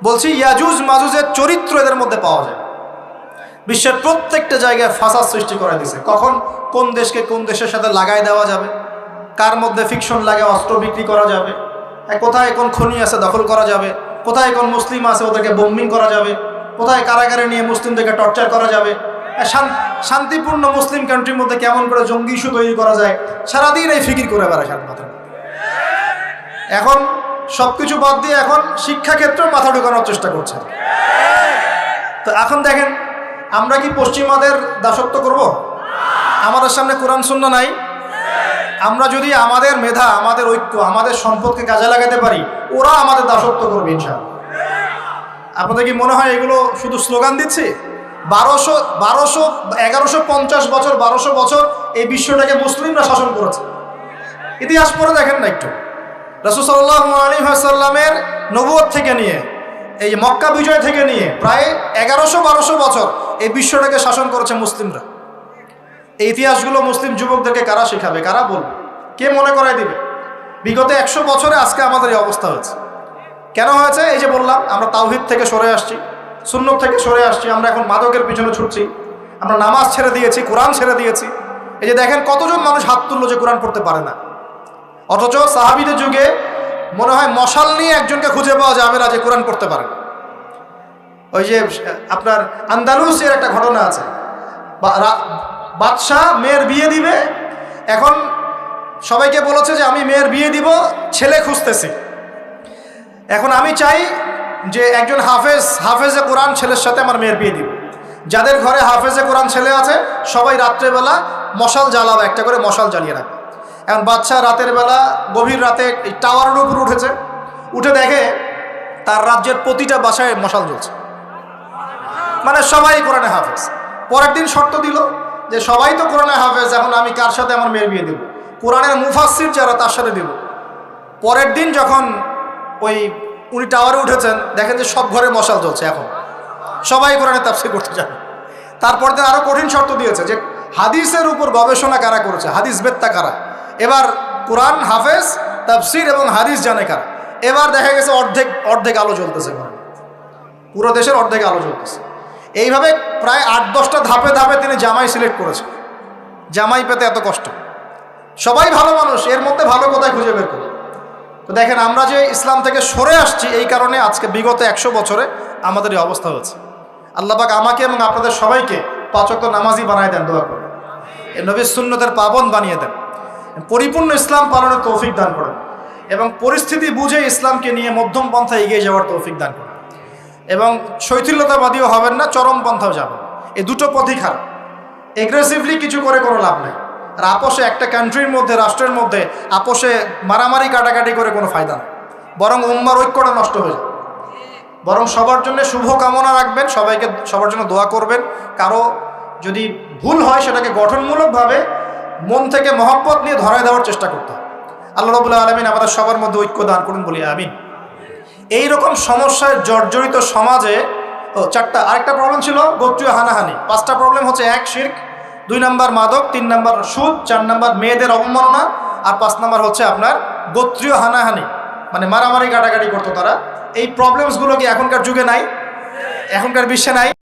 বলছি ইয়াজুজ মাজুজের চরিত্র এদের মধ্যে পাওয়া যায়। বিশ্বের প্রত্যেকটা জায়গায় ফাসাদ সৃষ্টি করে দিয়েছে। কখন কোন দেশকে কোন দেশের সাথে লাগাই দেওয়া যাবে, কার মধ্যে ফিকশন লাগে অস্ত্র বিক্রি করা যাবে, কোথায় কোন খনি আছে দখল করা যাবে, কোথায় কোন মুসলিম আছে ওদেরকে বোম্বিং করা যাবে, কোথায় কারাগারে নিয়ে মুসলিমদেরকে টর্চার করা যাবে, শান্তিপূর্ণ মুসলিম কান্ট্রির মধ্যে কেমন করে জঙ্গি ইস্যু তৈরি করা যায়, সারাদিন এই ফিকির করে বেড়ায় সাত মাথা। এখন সবকিছু বাদ দিয়ে এখন শিক্ষাক্ষেত্রে মাথা ঢোকানোর চেষ্টা করছে। তো এখন দেখেন, আমরা কি পশ্চিমাদের দাসত্ব করব? আমাদের সামনে কোরআন সুন্নাহ নাই। আমরা যদি আমাদের মেধা, আমাদের ঐক্য, আমাদের সম্পদকে কাজে লাগাতে পারি, ওরা আমাদের দাসত্ব করবে ইনশাআল্লাহ। আপনাদের কি মনে হয় এগুলো শুধু স্লোগান দিচ্ছে? 1150 বছর 1200 বছর এই বিশ্বটাকে মুসলিমরা শাসন করেছে। ইতিহাস পড়ে দেখেন না একটু। রাসূল সাল্লাল্লাহু আলাইহি ওয়াসাল্লামের নবুয়ত থেকে নিয়ে, এই মক্কা বিজয় থেকে নিয়ে প্রায় 1100-1200 বছর এই বিশ্বটাকে শাসন করেছে মুসলিমরা। এই ইতিহাসগুলো মুসলিম যুবকদেরকে কারা শেখাবে, কারা বলবে, কে মনে করাই দিবে? বিগত 100 বছরে আজকে আমাদের এই অবস্থা হয়েছে। কেন হয়েছে? এই যে বললাম, আমরা তাওহীদ থেকে সরে আসছি, সুন্নত থেকে সরে আসছি, আমরা এখন মাদকের পিছনে ছুটছি, আমরা নামাজ ছেড়ে দিয়েছি, কোরআন ছেড়ে দিয়েছি। এই যে দেখেন কতজন মানুষ হাত তুললো যে কোরআন পড়তে পারে না। অথচ সাহাবীদের যুগে মনে হয় মশাল নিয়ে একজনকে খুঁজে পাওয়া যাবে না যে কোরআন পড়তে পারে। ওই যে আপনার আন্দালুসের একটা ঘটনা আছে, বাদশাহ মেয়ের বিয়ে দিবে, এখন সবাইকে বলেছে যে আমি মেয়ের বিয়ে দিব, ছেলে খুঁজতেছি। এখন আমি চাই যে একজন হাফেজে কোরআন ছেলের সাথে আমার মেয়ের বিয়ে দিব। যাদের ঘরে হাফেজে কোরআন ছেলে আছে সবাই রাত্রেবেলা মশাল জ্বালাবে, একটা করে মশাল জ্বালিয়ে রাখবে। এখন বাচ্চা রাতের বেলা গভীর রাতে এই টাওয়ারের উপর উঠেছে, উঠে দেখে তার রাজ্যের প্রতিটা বাসায় মশাল জ্বলছে, মানে সবাই কোরআনে হাফেজ। পরের দিন শর্ত দিল যে সবাই তো কোরআনে হাফেজ, এখন আমি কার সাথে আমার মেয়ের বিয়ে দেব? কোরআনের মুফাসসির যারা তার সাথে দেব। পরের দিন যখন উনি টাওয়ারে উঠেছেন, দেখেন যে সব ঘরে মশাল জ্বলছে, এখন সবাই কোরআনে তাফসীর করতে যাবে। তারপর দিন আরও কঠিন শর্ত দিয়েছে যে হাদিসের উপর গবেষণা কারা করেছে, হাদিস বেত্তা কারা, এবার কোরআন হাফেজ, তাফসীর এবং হাদিস জানে কারা। এবার দেখা গেছে অর্ধেক আলো জ্বলতেছে, পুরো দেশের অর্ধেক আলো জ্বলতেছে। এইভাবে প্রায় 8-10টা ধাপে ধাপে তিনি জামাই সিলেক্ট করেছেন। জামাই পেতে এত কষ্ট, সবাই ভালো মানুষ, এর মধ্যে ভালো কোথায় খুঁজে বের করি। তো দেখেন আমরা যে ইসলাম থেকে সরে আসছি এই কারণে আজকে বিগত 100 বছরে আমাদের এই অবস্থা হয়েছে। আল্লাহ পাক আমাকে এবং আপনাদের সবাইকে 5 ওয়াক্ত নামাজি বানায় দেন, দোয়া করে এই নবীর সুন্নতের পাবন বানিয়ে দেন, পরিপূর্ণ ইসলাম পালনের তৌফিক দান করেন এবং পরিস্থিতি বুঝে ইসলামকে নিয়ে মধ্যম পন্থা এগিয়ে যাওয়ার তৌফিক দান করেন এবং শৈথিল্যতাবাদীও হবেন না, চরম পন্থাও যাবেন। এই দুটো পথই খারাপ। এগ্রেসিভলি কিছু করে কোনো লাভ নেই। আর আপোষে একটা কান্ট্রির মধ্যে, রাষ্ট্রের মধ্যে আপোষে মারামারি কাটাকাটি করে কোনো ফায়দা নেই, বরং উম্মার ঐক্যটা নষ্ট হয়ে যায়। বরং সবার জন্য শুভ কামনা রাখবেন, সবাইকে সবার জন্য দোয়া করবেন। কারো যদি ভুল হয় সেটাকে গঠনমূলকভাবে মন থেকে মহব্বত নিয়ে ধরায় দেওয়ার চেষ্টা করতে হবে। আল্লাহ রাব্বুল আলামিন আমাদের সবার মধ্যে ঐক্য দান করুন, বলি আমিন। এইরকম সমস্যায় জর্জরিত সমাজে আরেকটা প্রবলেম ছিল গোত্রীয় হানাহানি। 5টা প্রবলেম হচ্ছে: 1 শিরক, 2 নাম্বার মাদক, 3 নাম্বার সুদ, 4 নাম্বার মেয়েদের অবমাননা, আর 5 নাম্বার হচ্ছে আপনার গোত্রীয় হানাহানি, মানে মারামারি কাটাকাটি করতো তারা। এই প্রবলেমসগুলো কি এখনকার যুগে নাই? এখনকার বিশ্বে নাই?